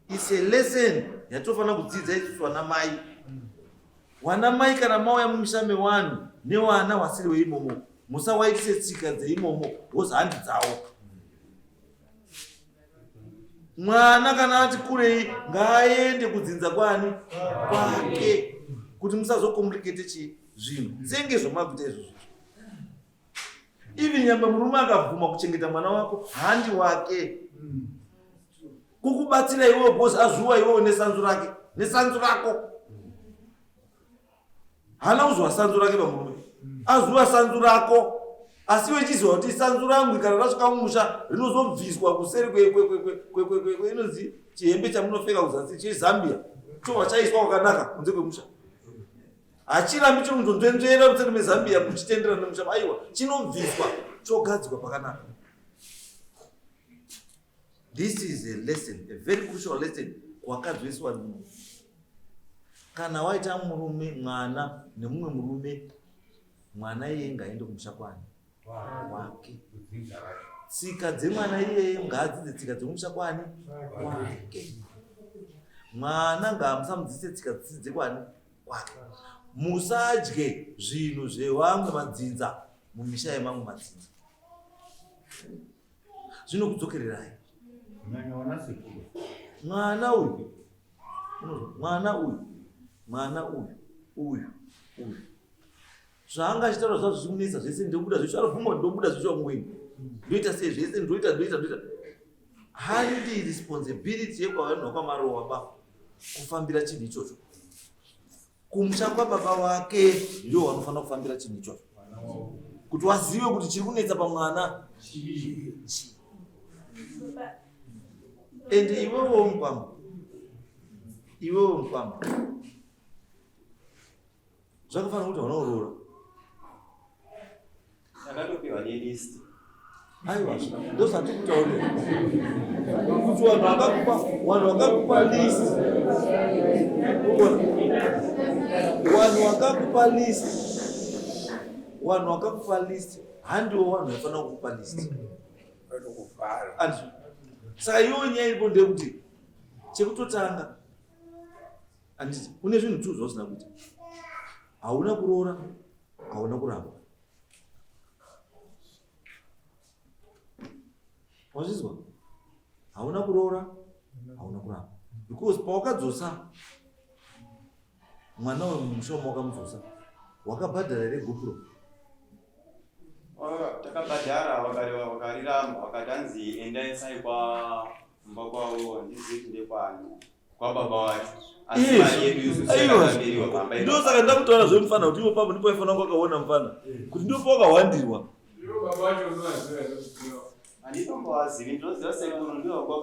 It's a lesson yatofana kudzidza isusu wana mai. Wana mai kana mauya mumishame wanu newana wasiri weimomo. Musawaitise tsika dzeimomo wozhandi dzawo. Mwana kana ati kurei ngaaende kudzinza kwani kwake. Kuti musazokomplicate zvinhu senge zvomakuita izvozvo. Ivi nyamba murume akabvuma kuchengeta mwana wako handi wake. Kukubatsira iwewe bosi azuwa iwewe nesanzu rake nesanzu rako. Hana kuzwa sanzu rake pamurume. Azuwa sanzu rako. Asi wechiziva kuti sanzu rangu kana rasvika mumusha rinozobviswa kuseri inonzi chihembe chamunopfeka kuzasi cheZambia. Chobva chaiswa kwakanaka kunze kwemusha. Hachirambi chinonzvenzvera kuseri meZambia muchitenderana nemusha. Aiwa, chinobviswa chogadzikwa pakanaka. This is a lesson, a very crucial lesson kwakadzviswa munhu. Kana waita murume mwana nemumwe murume, mwana iyeye ngaende kumusha kwani wake. Tsika dzemwana iyeye ngaadzidze tsika dzemusha kwani wake. Mwana ngaamusamudzidzise tsika dzekwani kwake. Musadye zvinhu zvevamwe madzinza mumisha yemamwe madzinza. Zvinokudzokererai. Mwana uyu zvaangachitaura zvazvo zvichimunetsa zvese ndobuda zveshe arobvuma ndobuda zveshe wamweni ndoita sei zvese ndoita handi responsibility yekwavanhu wakwamarowa ba kufambira chinhu ichocho. Kumusha kwababa wake ndio wanofanira kufambira chinhu ichocho kuti wazive kuti chiri kunetsa pamwana ende iwewo mukwama zvakafanira kuti wanaurora takatopiwa nelist. Aiwa, ndosati kutaurira kuti vanhu vakakupa list, vanhu vakakupa list handiwo vanhu vanofanira kukupa list. Saka iwo nyaya iripo ndekuti chekutotanga anditi une zvinhu tu zvausina kuita. Hauna kuroora, hauna kuramba. Wazvizwa? Hauna kuroora, hauna kuramba. Because pawakadzosa mwana wemusha wakamudzosa wakabhadhara here GoPro? Takabhadhara wakariramba wakatanzi endai kwa mba kwavo ndizivi ndekwani kwa baba wacho. Ndio saka ndakutaura zvemufana kuti iwo pamwe ndipo ifana kwakaona mufana kuti ndipo wakahwandirwa.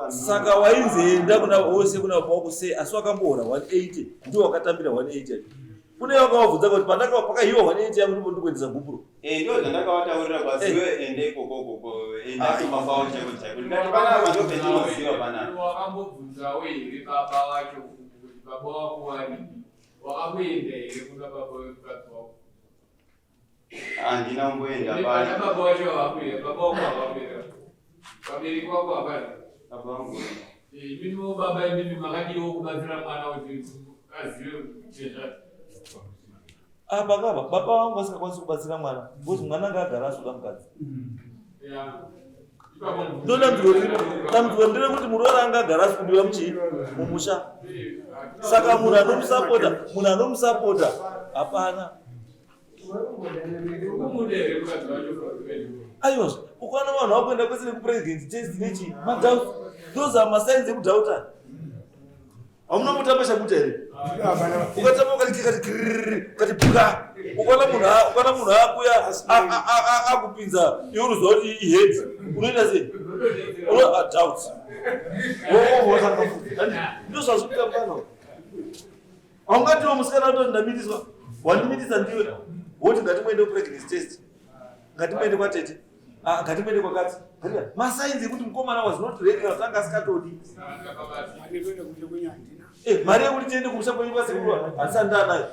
Saka wainzenda kuna wose kuna kwakuse asi wakamboora 180 ndio wakatambira 180. Kune wakavabvunza kuti pandaka pakaiwa 180 yangu ndipo ndikuendesa GoPro. Ndio ndakavataurira kwaziwe ende ikoko enda kumafao chako. Ndikati pana vanhu vetinoziva pana. Wakambobvunza weiri baba wacho kuti baba wako wani wakakuenda here kuna baba wekadzi wako? Handina kumboenda pale. Baba wacho wakakuenda, baba wako wakakuenda. Pamberi kwako hapana? Baba wangu. Mimi baba mimi makadiwo kubatsira mwana kuti azive chezvati. Baba wangu asingakwanisi kubatsira mwana because mwana ngagara asuka mukadzi. Ndamutondere kuti muroora angagara asikudiwa mumusha. Saka munhu anomusapota hapana. Aiwa, ukaona vanhu vakuenda kwese nekupresidency test nechi madoubt, those are masigns ekudhauta. Hamuna kutamba chakuta here. Ukatamba ukati puka. Ukaona munhu akuya akupinza iwe unoziva kuti ihead. Unoita sei? Uno doubt. Ndio zvazvikuita pano. Haungatiwo musikana kuti ndamitiswa. Wandimitisa ndiwe. Woti ngatimuende kupregnancy test. Ngatimuende kwatete. Ngatimuende kwakati. Masigns ekuti mukomana was not ready atanga asikatodi. Mari yekuti tiende kumusha kwenyumba sekuru hasanda nayo.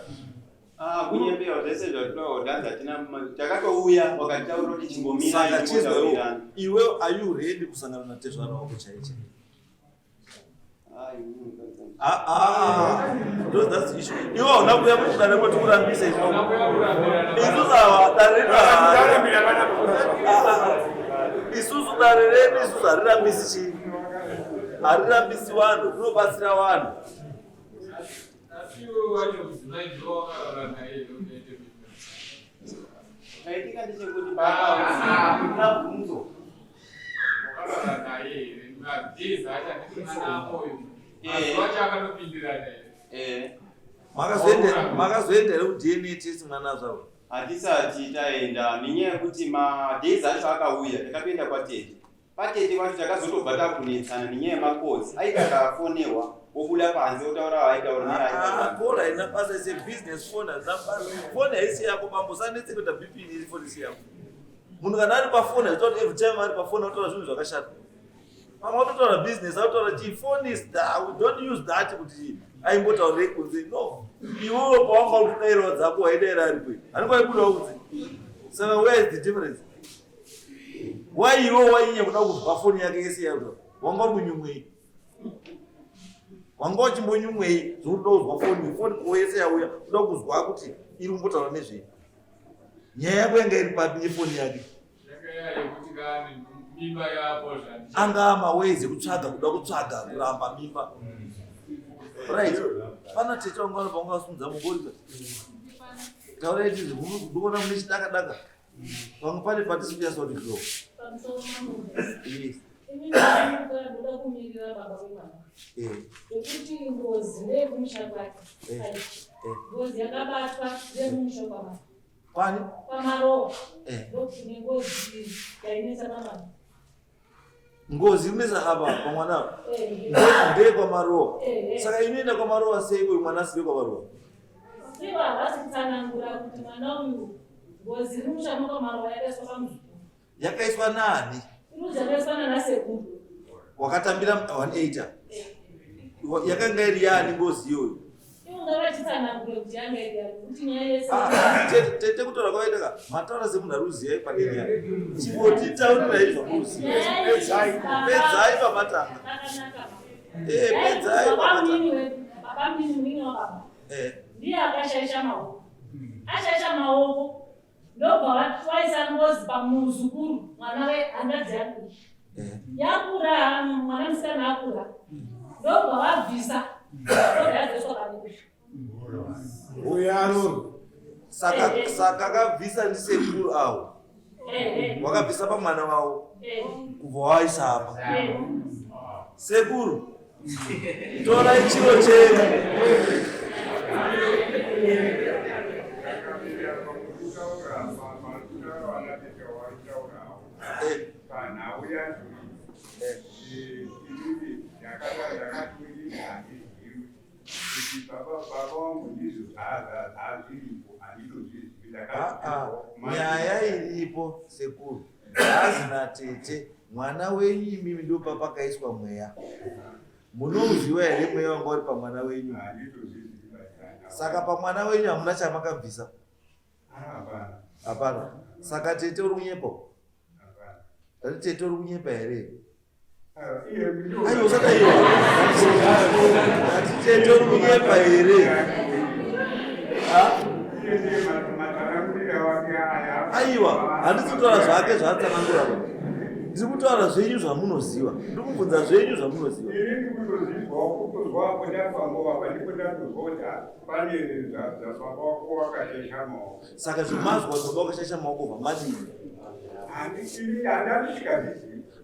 Kunyembewa zvese zvatinodanza tina takatouya wakataura kuti chimbomira chizwa iwe are you ready kusangana na tezvana wako chaiche? That's the issue. Iwe hauna kuya kudana kwati kurambisa izvo. Isusu isusu darereni isusu harirambisi chinhu. Harirambisi vanhu, rinobatsira vanhu. Kaitika ndechekuti makazoenda here kuDNA test mwana zvavo? hatisati taenda nenyaya yekuti madhays acho akauya takapinda kwatete. Patete kwacho takazotobva takunetsana nenyaya yemakotsi aita akafonewa wobuda panze utaura waitaura phone haina basa ise business phone hazina basa. Phone haisi yako bambo sanetse kuita BP iri phone isi yako. Munhu kana ari pafone zvitoti every time ari pafone utaura zvinhu zvakashata. Pamwe watotaura business autaura chi phone is that we don't use that kuti aimbotaurire kunze. No. Iwewe pawanga kudairawo dzako waidaira ari kwe. Haniko aibudawo kunze. Saka where is the difference? Why iwewe wainya kuda kubva phone yake isi yako? Wanga munyumwe. wanga uchimbonyumwei zvokudauzwa foni koyese yauya uda kuzwa kuti iri kumbotaura nezvei. Nyaya yako yanga iri papi nefoni yake? Anga mawezi kutsvaga, kuda kutsvaga kuramba mimba. Right. Pana tete wangu vanobva ungasunza mugorika. Taura iti ndikuona mune chidaka-daka. Pamwe pane patisikuya soti grow. Yes. Ndoda kumirira baba wemwana. Ngekuti ngozi ndeyemumusha kwake. Ngozi yakabatwa ndeyemumusha kwamwana. Kwani? Pamarowa. Ndokuti nengozi yainesa mama. Ngozi inesa apa pamwana? Ndeye kwamarowa. Saka inoenda kwamarowa sei uyu mwana asiri kwamarowa? Siva havasi kutsanangura kuti mwana uyu ngozi irimusha kwamarowa yakaiswa pamuzi. Yakaiswa nani? Iruzakaiswa nasekuru. Wakatambira 180. Yakanga iri yani ngozi iyoyo? Tete kutora kwaitaka mataura semunhu ari kuziva padenya chingotitaurira izvo muziva pedzai pamatanga pedzai pamatanga ndiye akashaisha maoko ashaisha maoko ndobva vaisa ngozi pamuzukuru mwana wehangadzi yakura yakura mwana musikana akura ndobva vabvisa saka akabvisa ndisekuru avo wakabvisa pamwana wavo kubva waisa apa. Sekuru torai chiro chenu. Nyaya iripo sekuru, hazina tete, mwana wenyu imimi ndo papakaiswa mweya. Munouziva here mweya wanga uri pamwana wenyu? Saka pamwana wenyu hamuna chamakabvisa? Hapana. Saka tete uri kunyepa? Tete uri kunyepa here? Ayo usata iyo. Tete uri kunyepa here? Aiwa, handisi kutaura zvake zvaatsanangura. Ndiri kutaura zvenyu zvamunoziva. Ndiri kubvunza zvenyu zvamunoziva. Saka zvemazwa zvoba wakashaisha maoko bva madini?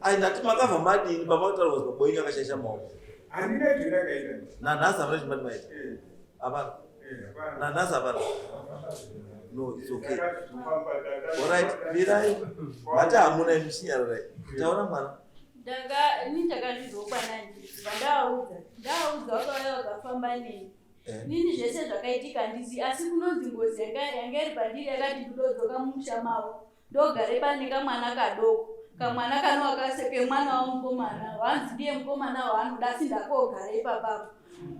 Ai ndati makabva madini pamakutaura kuti baba wenyu akashaisha maoko? Nanhasi hamuna chimati maita? Hapana. Nanhasi hapana. No, it's okay. Alright, mirai. Mata hamuna imishinyararai. Taura mwana. Nini ndakazvizokwa nanje. Ndauza wakauya wakafamba neni. Nini zvese zvakaitika ndisi asi kunonzi ngozi yanga iri pandiri yakati ndodzoka mumusha mavo. Ndogare pane kamwana kadoko. Kamwana kanowakaseke mwana wamukomana. Wanzi ndiye mukomana waanoda asi ndakogara ipapapo.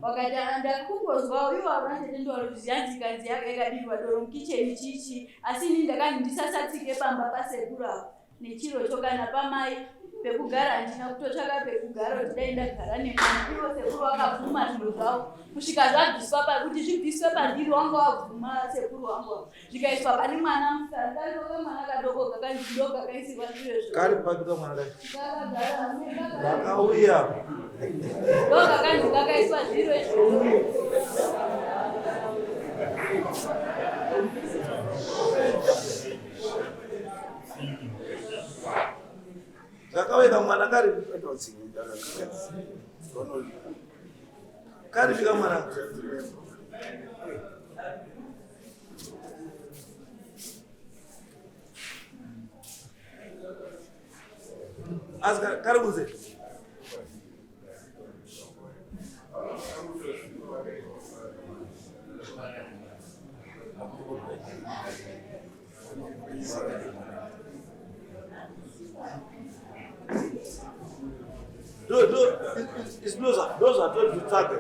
Wakati ndakungozwa iwo avanatete ndowalozvizivanzi kanzi yakadirwa doro mukicheni chichi asi ini ndakani ndisasatsike pamba pasekuru avo nechiro chokana pamai pekugara handina kutotsvaka pekugara kuti dai ndagara nemwana ivo sekuru wakabvuma zvinhu zvavo kusvika zvabviswa pakuti zvibviswe pandiri wanga wabvuma sekuru wangu avo zvikaiswa pane mwana musana karipoka mwana kadoko kakanzi ndo kakaisirwa zviro zvo kari pakita mwana kachi vakauya ndo kakanzi kakaiswa zviro izvozvo kakaweka mwana kari kari fika mwana aska kari kunze Those are told to track.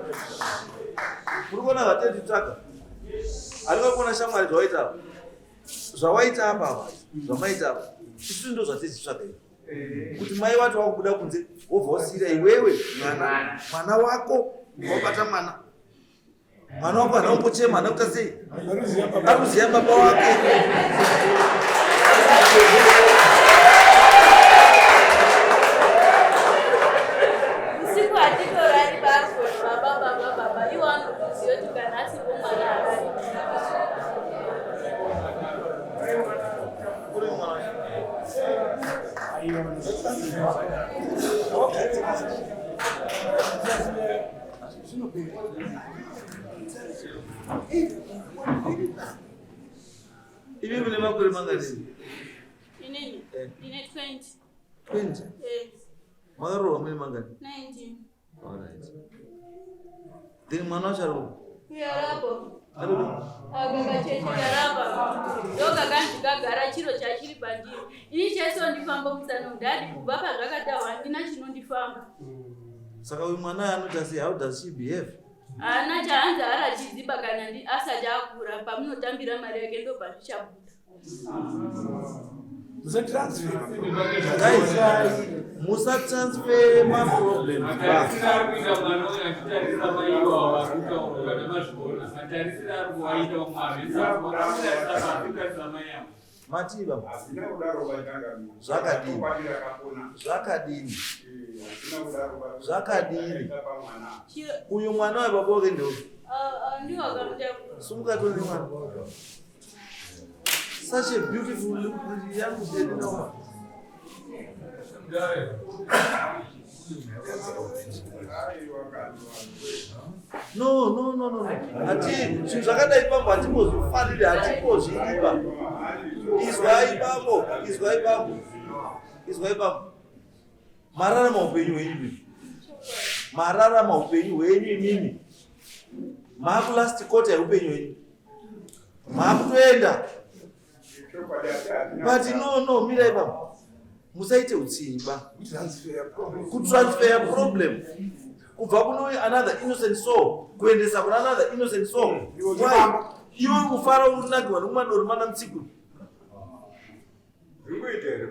Kurukona vatete tsaka. Alikona shamwari zvawaita. Zvawaita apa. Zvamaita apa. Isu ndo zvatete tsaka. Kuti mai watu wakubuda kunze wobva usira iwewe mwana wako wabata mwana wako anaombochema anakuta sei akuziya baba wake. Usiku atitorari bako baba iwano kuziyo tukanasi kumwana akari. Ivi vile makule mangani? Inini? Ine 20. 20? Yes. Magaro wamili mangani? 19. Alright. Dini mwana wacharo? Kuyarapo. Agaka cheche yarapa. Doka kanji kagara chiro chachiri bandiri. Ini cheso ndifamba musano ndadi kubva pazvakatawa handina chinondifamba. Saka uyu mwana anotasi, how does she behave? Ana chaanza arachiziba kana asati akura pamunotambira mari yake ndo pazvichabuda. Musa transfer my problem back. Matiba. Zvakadini. Uyu mwana wababa wake ndio. Ndio akamja. Sumuka tu ni mwana. Such a beautiful look young lady. No. Ati zvakadai pambo hatimozofariri hatipozviipa. Izwai pambo. Mararama upenyu hwenyu. Mararama upenyu hwenyu mimi. Maakulast quarter upenyu hwenyu. Maakutoenda. But no, mirai pambo. Musaite utsimba. Kutransfer problem. Kubva kuno another innocent soul kuendesa kuna another innocent soul. Why? Iwe kufara unagiwa nokumadori mana mtsiguru.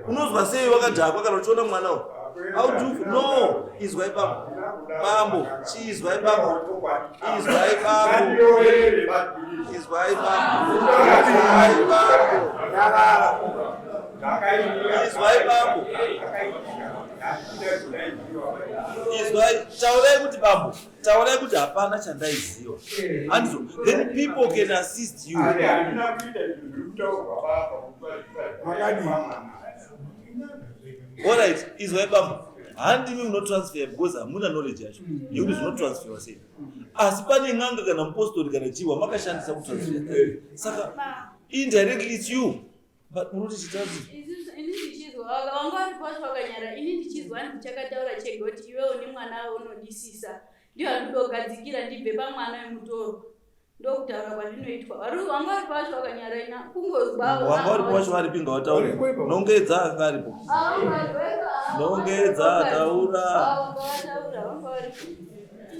Unozwa sei wakadhakwa kana uchiona mwana uyu? How do you no? Izwai pambo. Pambo. Chizwai pambo. Izwai pambo. Izwai pambo. Izwai pambo. Izwai taurei kuti pambo. Taurei kuti hapana chandaiziva. And so then people can assist you. Alright, izwai pambo. Handimi unotransfer because hamuna knowledge yacho. Yekuti zvinotransfer sei. Asi pane n'anga kana mupostori kana chiwa makashandisa kutransfer. Saka indirectly it's you. But unoti chitazi. Ini ndichizwa wangari pasi wakanyara ini ndichizwa ndichakataura chega kuti iwe uni mwana unodisisa. Ndio andogadzikira ndibve pamwana wemutoro. Ndokutaura kwazvinoitwa. Wangari pasi wakanyara ina kungozwa. Wangari pasi vari pinga wataura. Nongedza anga aripo. Nongedza taura. Wangari.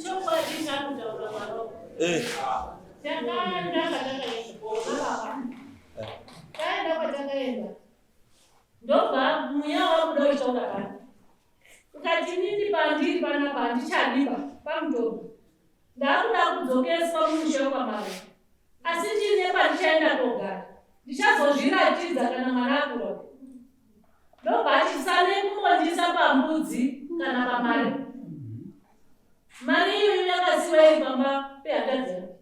Chokwadi chanutaura maro. Kaenda kwatakaenda ndobva muya wabuda uchaura kani ukati nini pandiri panapa handichadiba pamutoro ndakuda kudzokeswa mumusha kwamari asi ndine pandichaenda kogara ndichazozviratidza kana mwana akura ndobva achisane kumondisa pambudzi kana pamari mari iyoyo yakasiwa iri pamba pehangadzi yangu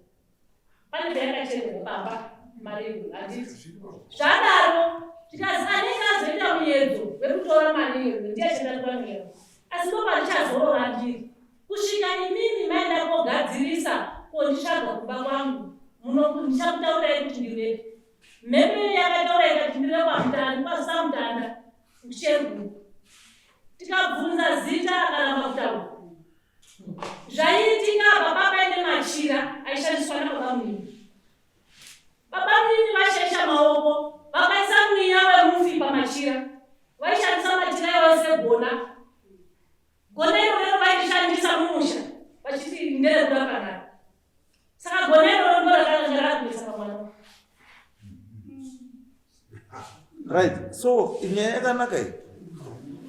pane peyakachengerwa pamba mari handiti zvadaro tikazi anenge azoita muyedzo wekutora mari iyo ndiachenda kuva muyedzo asi ndopa ndichazorora ndiri kusvika imini maenda kogadzirisa konditsvaga kumba kwangu ndichakutaurai kuti ndirei mhembe yakataura ikati ndire kwamutanda kwasamutanda mucheruguru tikabvunza zita akaramba kutaura zvaiitika baba paine machira aishandiswa nababa munini. Baba munini vashesha maoko vakaisa mwiya wemufi pamachira vaishandisa machira yose gona gonero vaishandisa mumusha vachiti nderekuda panapa saka gonero ndo rakanga rakuisa pamwana. Right, so inyaya yakanaka iyi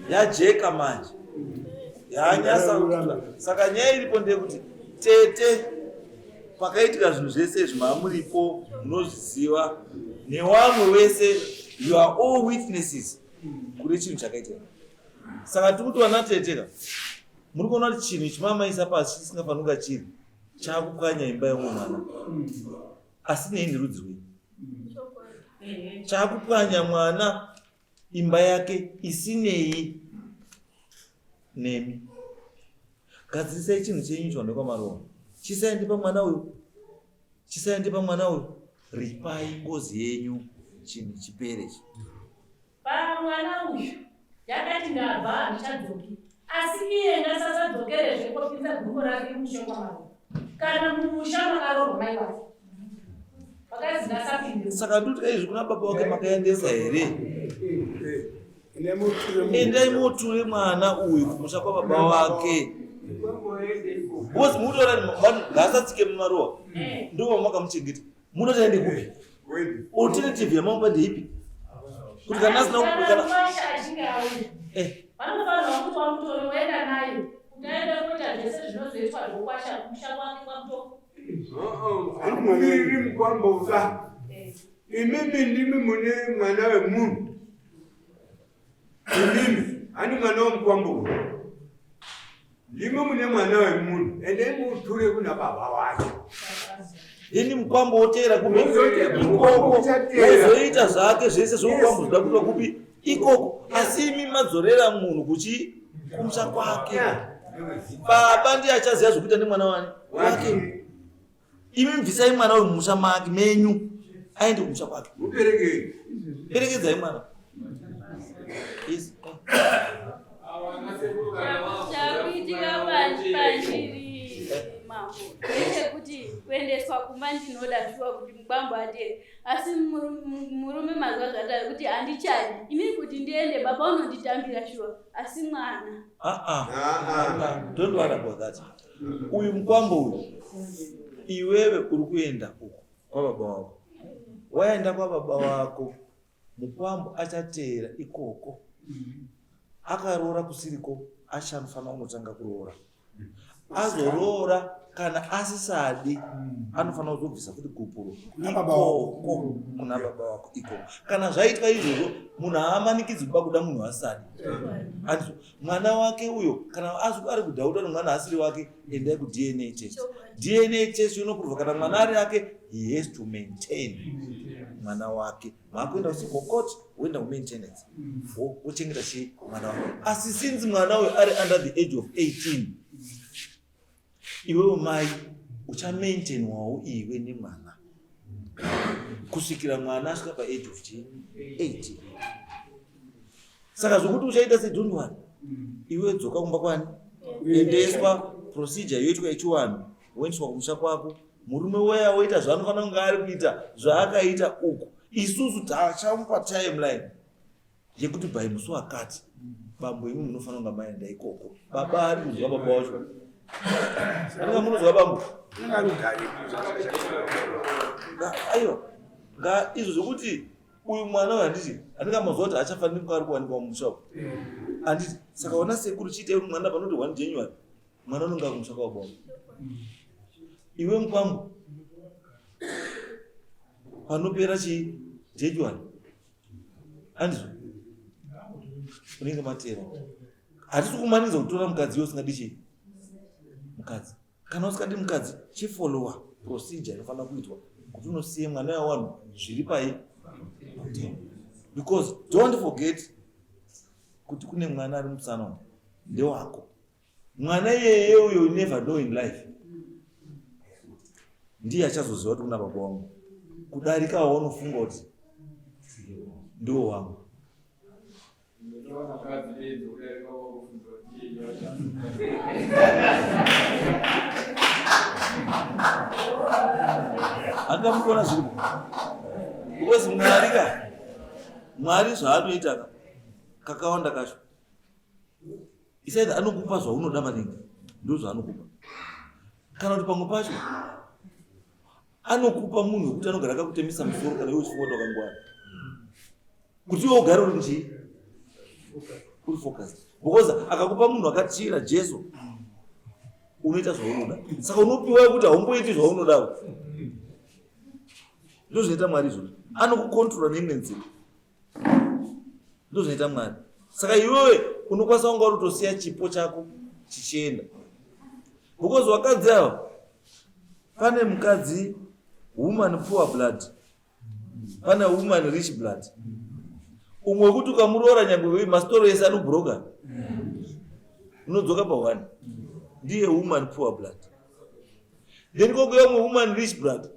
yajeka manje yanyasa kutula. Saka nyaya iripo ndeyekuti tete pakaitika zvinhu zvese zvimamuripo munozviziva newamwe wese, you are all witnesses kune chinhu chakaitika. Saka tiri kuti vana teteka muri kuona kuti chinhu chimamaisa pasi chisingafanira kunge chiri chaakupwanya imba yemwe mwana, asi nei nerudzi rwenyu chaakupwanya mwana imba yake isinei nemi. Gadzirisai chinhu chenyu chaonekwa maroho, chisaendipa mwana uyu, chisaendipa mwana uyu, ripai ngozi yenyu chinhu chiperechi. Pamwana uyu yakati ndabva handichadzoki, asi iye ngasasadzokerezve kopinza gumbo rake musha kwamaroho kana mumusha makarohwa mai vake vakazi ngasapinde. Saka nduti izvi kuna baba wake makaendesa here? Endai muture mwana uyu kumusha kwababa wake. Bosi mutora ngasatsike mumarohwa ndiko makamuchengeta. Munoti aende kupi? Alternative yamamba ndeipi? Kuti kana asina kana achinge auya vanofanirwa kuti wamutore woenda naye kuti aende kuita zvese zvinozoitwa zvokwasha kumusha kwake kwamutoko. Ndiri mukwamboka. Imimi ndimi mune mwana wemunhu. Imimi ani mwana womukwamboka. Ndimi mune mwana wemunhu ende muture kuna baba wake. Ini mukwambo otera kumbe ikoko ozoita zvake zvese zvokwambo zvoda kuitwa kupi ikoko, asi imi madzorera munhu kuchi kumusha kwake. Baba ndiye achaziva zvokuita nemwana wake. Imi mubvisai mwana uyu mumusha make menyu aende kumusha kwake. Perekedzai mwana. Yes. Chakuitika panjiri mambo ndechekuti kuendeswa kumba ndinoda shuwa kuti mukwambo atere, asi murume mazwa zvatari kuti handichadi. Imi kuti ndiende baba unonditambira shuwa, asi mwana Don't worry about that. Uyu mukwambo uyu iwewe uri kuenda uko kwa baba wako. Waenda kwa baba wako mukwambo achatera ikoko. Akaroora kusiriko achanofanira kunotanga kuroora. Azoroora kana asisadi anofanira kuzobvisa kuti gupuro ikoko kuna baba wako ikoko. Kana zvaitwa izvozvo munhu haamanikidzwi pakuda munhu asadi. Mwana wake uyo kana ari kudhauta nomwana asiri wake, endai ku-DNA test. DNA test inoprova kana mwana ari yake, he has to maintain mwana wake. Makuenda kucivil court woenda kumaintenance wochengeta chi mwana wake. Asi since mwana uyo ari under the age of 18, iwewe mai uchamaintainwawo iwe nemwana kusvikira mwana asvika paage of 18. Saka zvokuti uchaita sedhundwani, iwe dzoka kumba kwani, endeswa procedure yoitwa yechiwanhu, woendeswa kumusha kwako. Murume weya woita zvaanofanira kunge ari kuita zvaakaita uko. Isusu tachamupa timeline yekuti by musi wakati bambo imi munofanira kunge maenda ikoko. Baba ari kuzwa baba wacho. Anga munozwa bambo? Aiwa. Izvo zvokuti uyu mwana uyu handingamazwa kuti achafanira kunge ari kuwanikwa mumusha uko. Handiti. Saka ona sekuru chiite mwana panoti 1 January mwana unonge ari kumusha kwababa. Iwe mukwambo panopera January handizvo unenge matera. Hatisi kumanidza kutora mukadzi usingadi chii mukadzi. Kana usingadi mukadzi chifollowa procedure inofanira kuitwa kuti unosiye mwana wawanhu zviri pai. Because don't forget kuti kune mwana ari mutsana ndewako. Mwana iyeye uyo you never know in life ndiye achazoziva kuti kuna baba wangu kudarika waunofunga kuti ndiwo wangu. Angamukona zviripo because Mwari zvaanoita kakawanda kacho isaidha anokupa zvaunoda maningi, ndo zvaanokupa. Kana kuti pamwe pacho anokupa munhu wekuti anogara akakutemesa musoro kana iwe uchifunga kuti wakangwara, kuti iwe ugare uri kuchii uri focused. Because akakupa munhu akatira Jesu unoita zvaunoda. Saka unopiwa kuti haumboiti zvaunoda. Ndozvinoita Mwari izvozvo. Anokukontrola neimwe nzira. Ndozvinoita Mwari. Saka iwewe unokwanisa kunga utosiya chipo chako chichienda. Because wakadzi ava, pane mukadzi woman poor blood, pane woman rich blood. Umwe kuti ukamuroora nyangwe masitoro ese anobhuroka, unodzoka pa1. Ndiye woman poor blood. Then kogouya umwe woman rich blood,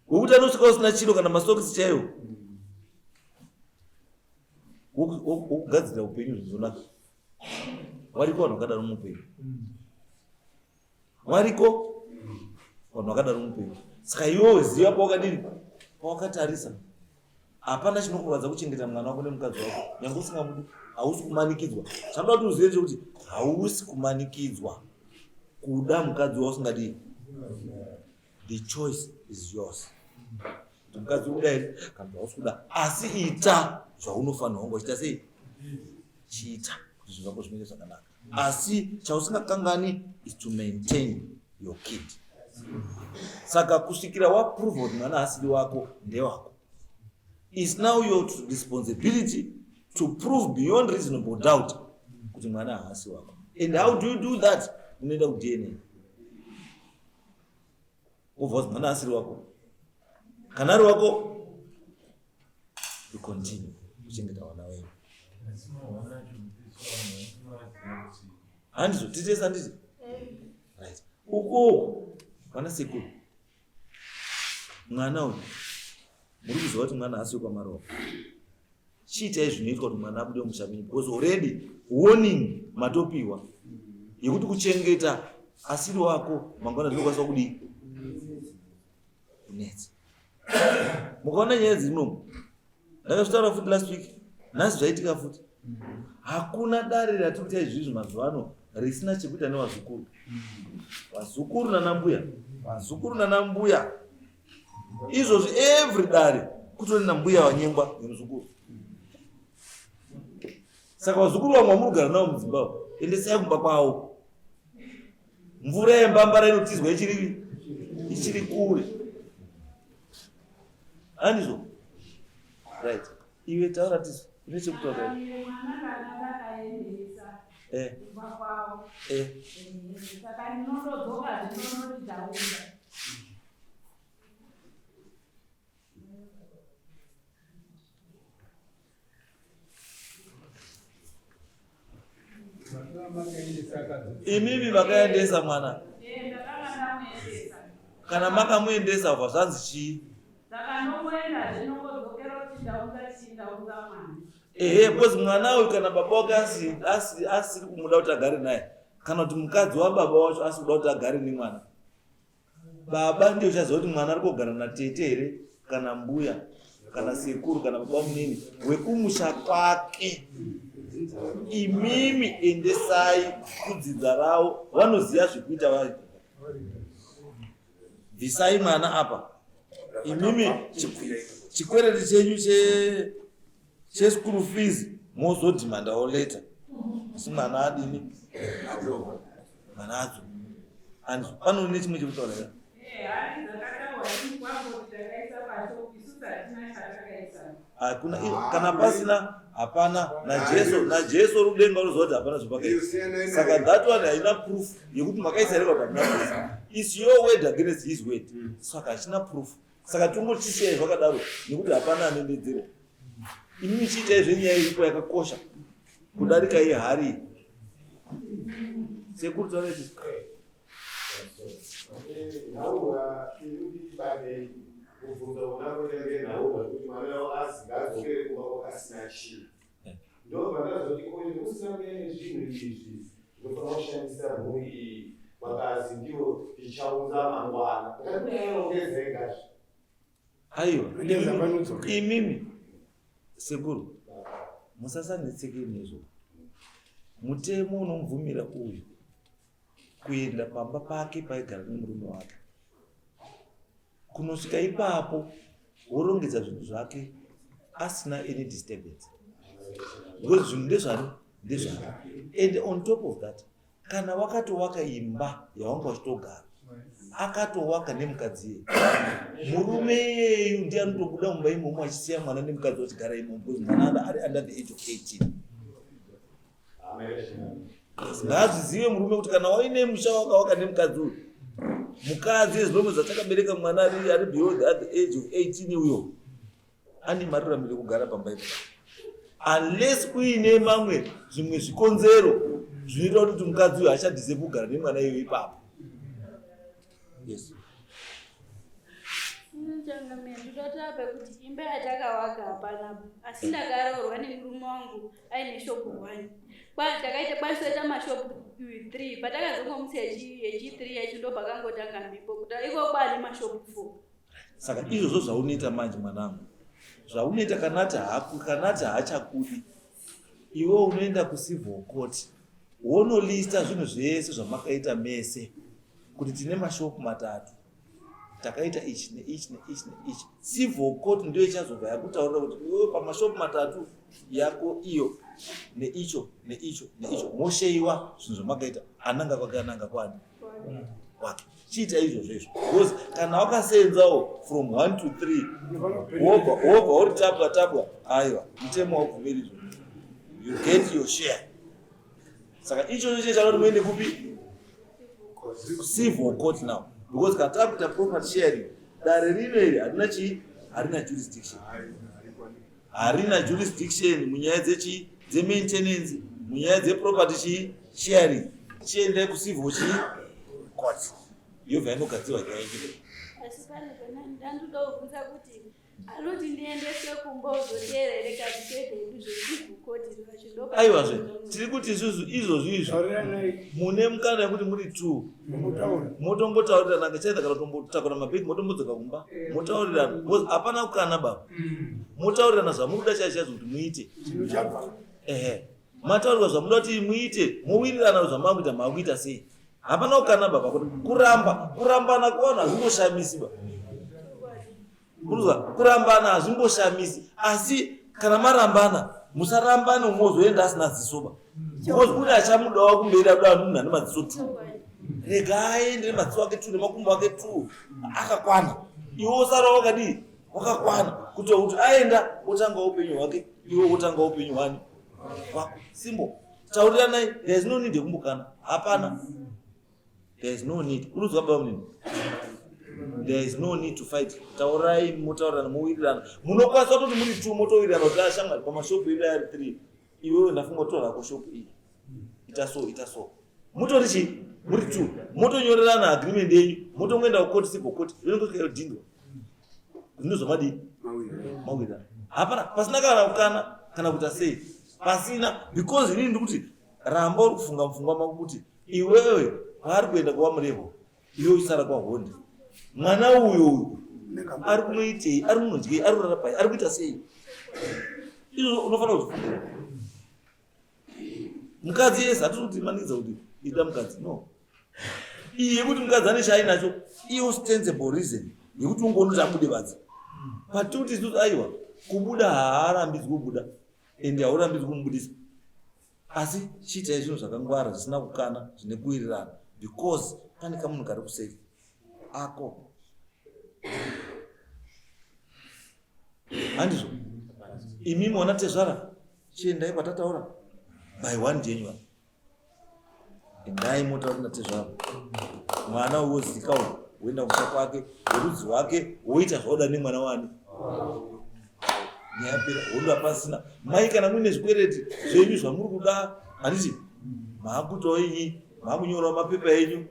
wokuti anosvika usina chiro kana masitokisi chaiwo, wokugadzira upenyu zvinonaka. Wariko vanhu vakadaro muupenyu. Wariko vanhu vakadaro muupenyu. Saka iwewe ziva pawakadini, pawakatarisa. Hapana chinokurwadza kuchengeta mwana wako nemukadzi wako. Nyangwe usingamudi, hausi kumanikidzwa. Chanoda kuti uzive kuti hausi kumanikidzwa. Kuda mukadzi wako usingadi. The choice is yours. Mukadzi uda here kana hausi kuda. Asi ita zvaunofanira kunge uchiita sei? Chiita kuti zvinhu zvako zvimire zvakanaka. Asi chausingakangani is to maintain your kid. Saka kusvikira waprove kuti mwana asiri wako ndewako. It's now your responsibility to prove beyond reasonable doubt kuti mwana haasi wako. And how do you do that? Unoenda ku DNA. Ubva kuti mwana asiri wako. Kana ari wako, you continue kuchengeta mwana wenu. Handizvo titesa handiti? Right. Uko pana sekuru. Mwana uyu muri kuziva kuti mwana haasi kwamari. Chiitai zvinoitwa kuti mwana abude mumushamini, because already warning matopiwa yekuti kuchengeta asiri wako mangwana zvinokwanisa kudii kunetsa. Mukaona nyaya dzinomu, ndakazvitaura futi last week, nhasi zvaitika futi. Hakuna dare ratiri kuita izvizvi mazuva ano risina chekuita nevazukuru. Vazukuru nanambuya, vazukuru nanambuya. Izvozvi every dare kutori nambuya wanyengwa nemuzukuru. Saka vazukuru vamwe vamurugara navo muZimbabwe, endesai kumba kwavo. Mvura yembambara inotizwa ichiri kure. Handizvo? Right. Iwe taura tisu, une chekutaura. Saka ndinondodzoka ndinondodzaunda. Imimi vakaendesa mwana. Kana makamuendesa ubva zvanzi chii? Saka nomuenda ndinongodzokera kuti ndaunza mwana. Because mwana uyu kana baba wake asiri kumuda kuti agare naye, kana kuti mukadzi wababa wacho asiri kuda kuti agare nemwana, baba ndiye uchaziva kuti mwana ari kugara natete here kana mbuya kana sekuru kana baba munini wekumusha kwake. Imimi endesai kudzidza ravo, vanoziva zvekuita vari. Bvisai mwana apa. Imimi chikwereti chenyu cheschool fees mozodhimandawo later. Asi mwana adini? Mwana adzo. Anzi pano nechimwe chekutaura here. Hari dzakataurwa kwako kuti takaisa pashopu, isusu hatina chatakaisa. Hakuna kana pasina hapana. Najesu rudenga ruziva kuti hapana zvapakaisa. Saka that one haina proof yekuti makaisa reva pamuna proof. It's your word against his word. Saka hachina proof. Saka tongotishai zvakadaro nekuti hapana anendedzera. Imimi chiitai zvenyaya iripo yakakosha kudarika iyi hari. Sekuru taureti. Naura iri bade kuvunza unakonenge naura kuti mwana wako asingadzokere kumba kwakasina chii. Ndo vandazoti kuti usina kuenda zvinhu izvi zvinofana kushandisa mhuri iyi makazi ndiwo ichaunza mangwana. Ndakuyairongezengazve. Aiwa, imimi sekuru musasanetseke nezvo. Mutemo unomubvumira uyu kuenda pamba pake paigara nemurume wake, kunosvika ipapo worongedza zvinhu zvake asina any disturbance, because zvinhu ndezvani ndezvake. And on top of that, kana wakatovaka imba yawanga uchitogara akatovaka nemukadzi murume yeyu ndiye anotobuda mumba imomo achisiya mwana nemukadzi wachigara imomo because mwana ari under the age of 18. Ngazvizive murume kuti kana waine musha wakawaka nemukadzi uyu, mukadzi as long as achakabereka mwana ari beyond the age of 18 uyo ane marurambiro kugara pamba ipo, unless uine mamwe zvimwe zvikonzero zvinoita kuti mukadzi uyu achadhisevu kugara nemwana iyoyo ipapo. Yes. Ndinotape kuti imba yatakavaka hapana, asi ndakaroorwa nemurume wangu aine shopu 1. Takaita kwasoita mashopu 3 patakazongomutsa yechi3 yacho ndo pakangotanga mbipo kuti iko kwaane mashopu 4. Saka izvozvo zvaunoita manje mwanangu, zvaunoita kanati haachakudi, iwe unoenda kucivil court wonolista zvinhu zvese zvamakaita mese kuti tine mashopu 3 takaita ichi neichi neichi neichi. Civil court ndio ichazobva yakutaurira kuti iwe pamashopu 3 yako iyo neicho neicho neicho mosheyiwa zvinhu zvamakaita ananga kwakananga kwani kwake. Chiita izvozvo izvo because kana wakasenzawo from 1 to 3 wobva uri tabwa aiwa mutemo waubvumirizvo, you get your share. Saka ichocho chechanoti muende kupi civil court now, because kana takuita property sharing dare rino iri harina jurisdiction munyaya dzemaintenance, munyaya dzeproperty sharing. Chiende kucivil court yobva inogadzirwa kaiki. Asi pane ndandoda kubvunza kuti anoti ndiendeswe kumbozoteera here kati chete zvecivil court zvacho ndo. Aiwazve tiri kuti izvozvo mune mukana yekuti muri 2 motombotaurirana ngechaita kana tombotakura mabhegi motombodzoka kumba motaurirana because hapana kukana baba, motaurirana zvamuri kuda chaizvo kuti muite. Mataurirwa zvamuda kuti muite, mowirirana zvamakuita makuita sei. Hapana kukana baba kuti kurambana kuwana hazvimboshamisi baba. Kurambana hazvimboshamisi, asi kana marambana musarambane umozoenda asina ziso ba. Because kune achamudawo kumberi abuda munhu ane madziso 2. Rega aende madziso ake 2 nemakumbo ake 2 akakwana. Iwe usara wakadii wakakwana kuti aenda otanga upenyu hwake, iwe otanga upenyu hwani. Simple. Tauriranai, there is no need yekumbukana. Hapana. There is no need. Unozwa baba munini? There is no need to fight. Taurai motaurirana mowirirana. Munokwanisa kuti muri 2 motowirirana kuti ashamwari pamashopu edu ari 3. Iwe ndafunga kutora ko shopu iyi. Ita so. Mutori chi? Muri 2. Motonyorerana agreement yenyu. Motongoenda ku court civil court. Zvinenge zvakadhindwa. Zvinozomadi mawirana. Hapana, pasina kana kukana kana kuita sei. Pasina because inini ndikuti ramba uri kufunga mfungwa mako kuti iwewe vari kuenda kuva murevo iwe uchisara kwahondi. Mwana uyu ari kunoitei, ari kunodyei, ari kurara pai, ari kuita sei? Izvo unofanira kuzvifungira. Mukadzi yese hatiri manidza kuti ida mukadzi no. Iye kuti mukadzi ane chainacho iyo ostensible reason yekuti ungonoti abude badzi. Patikuti isusu aiwa kubuda haarambidzwi kubuda ende haurambidzwi kumubudisa. Asi chiitai zvinhu zvakangwara zvisina kukana zvine kuwirirana because pane kamunhu kari kusei ako. Handizvo imi mona tezvara chiendai patataura by 1 January. Endai motaura kuna tezvara mwana wozikawo woenda kusha kwake worudzi wake woita zvaoda nemwana wani nyapira wondo pasina mai kana muine zvikwereti zvenyu zvamuri kuda handiti maakutawo iyi maakunyora mapepa enyu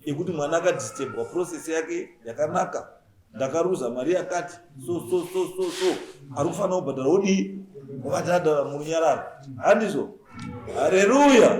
ekuti mwana akadistebwa process yake yakanaka ndakaruza mari yakati so ari kufanira kubhadhara wodii wakatadha murunyararo handizvo. Haleluya.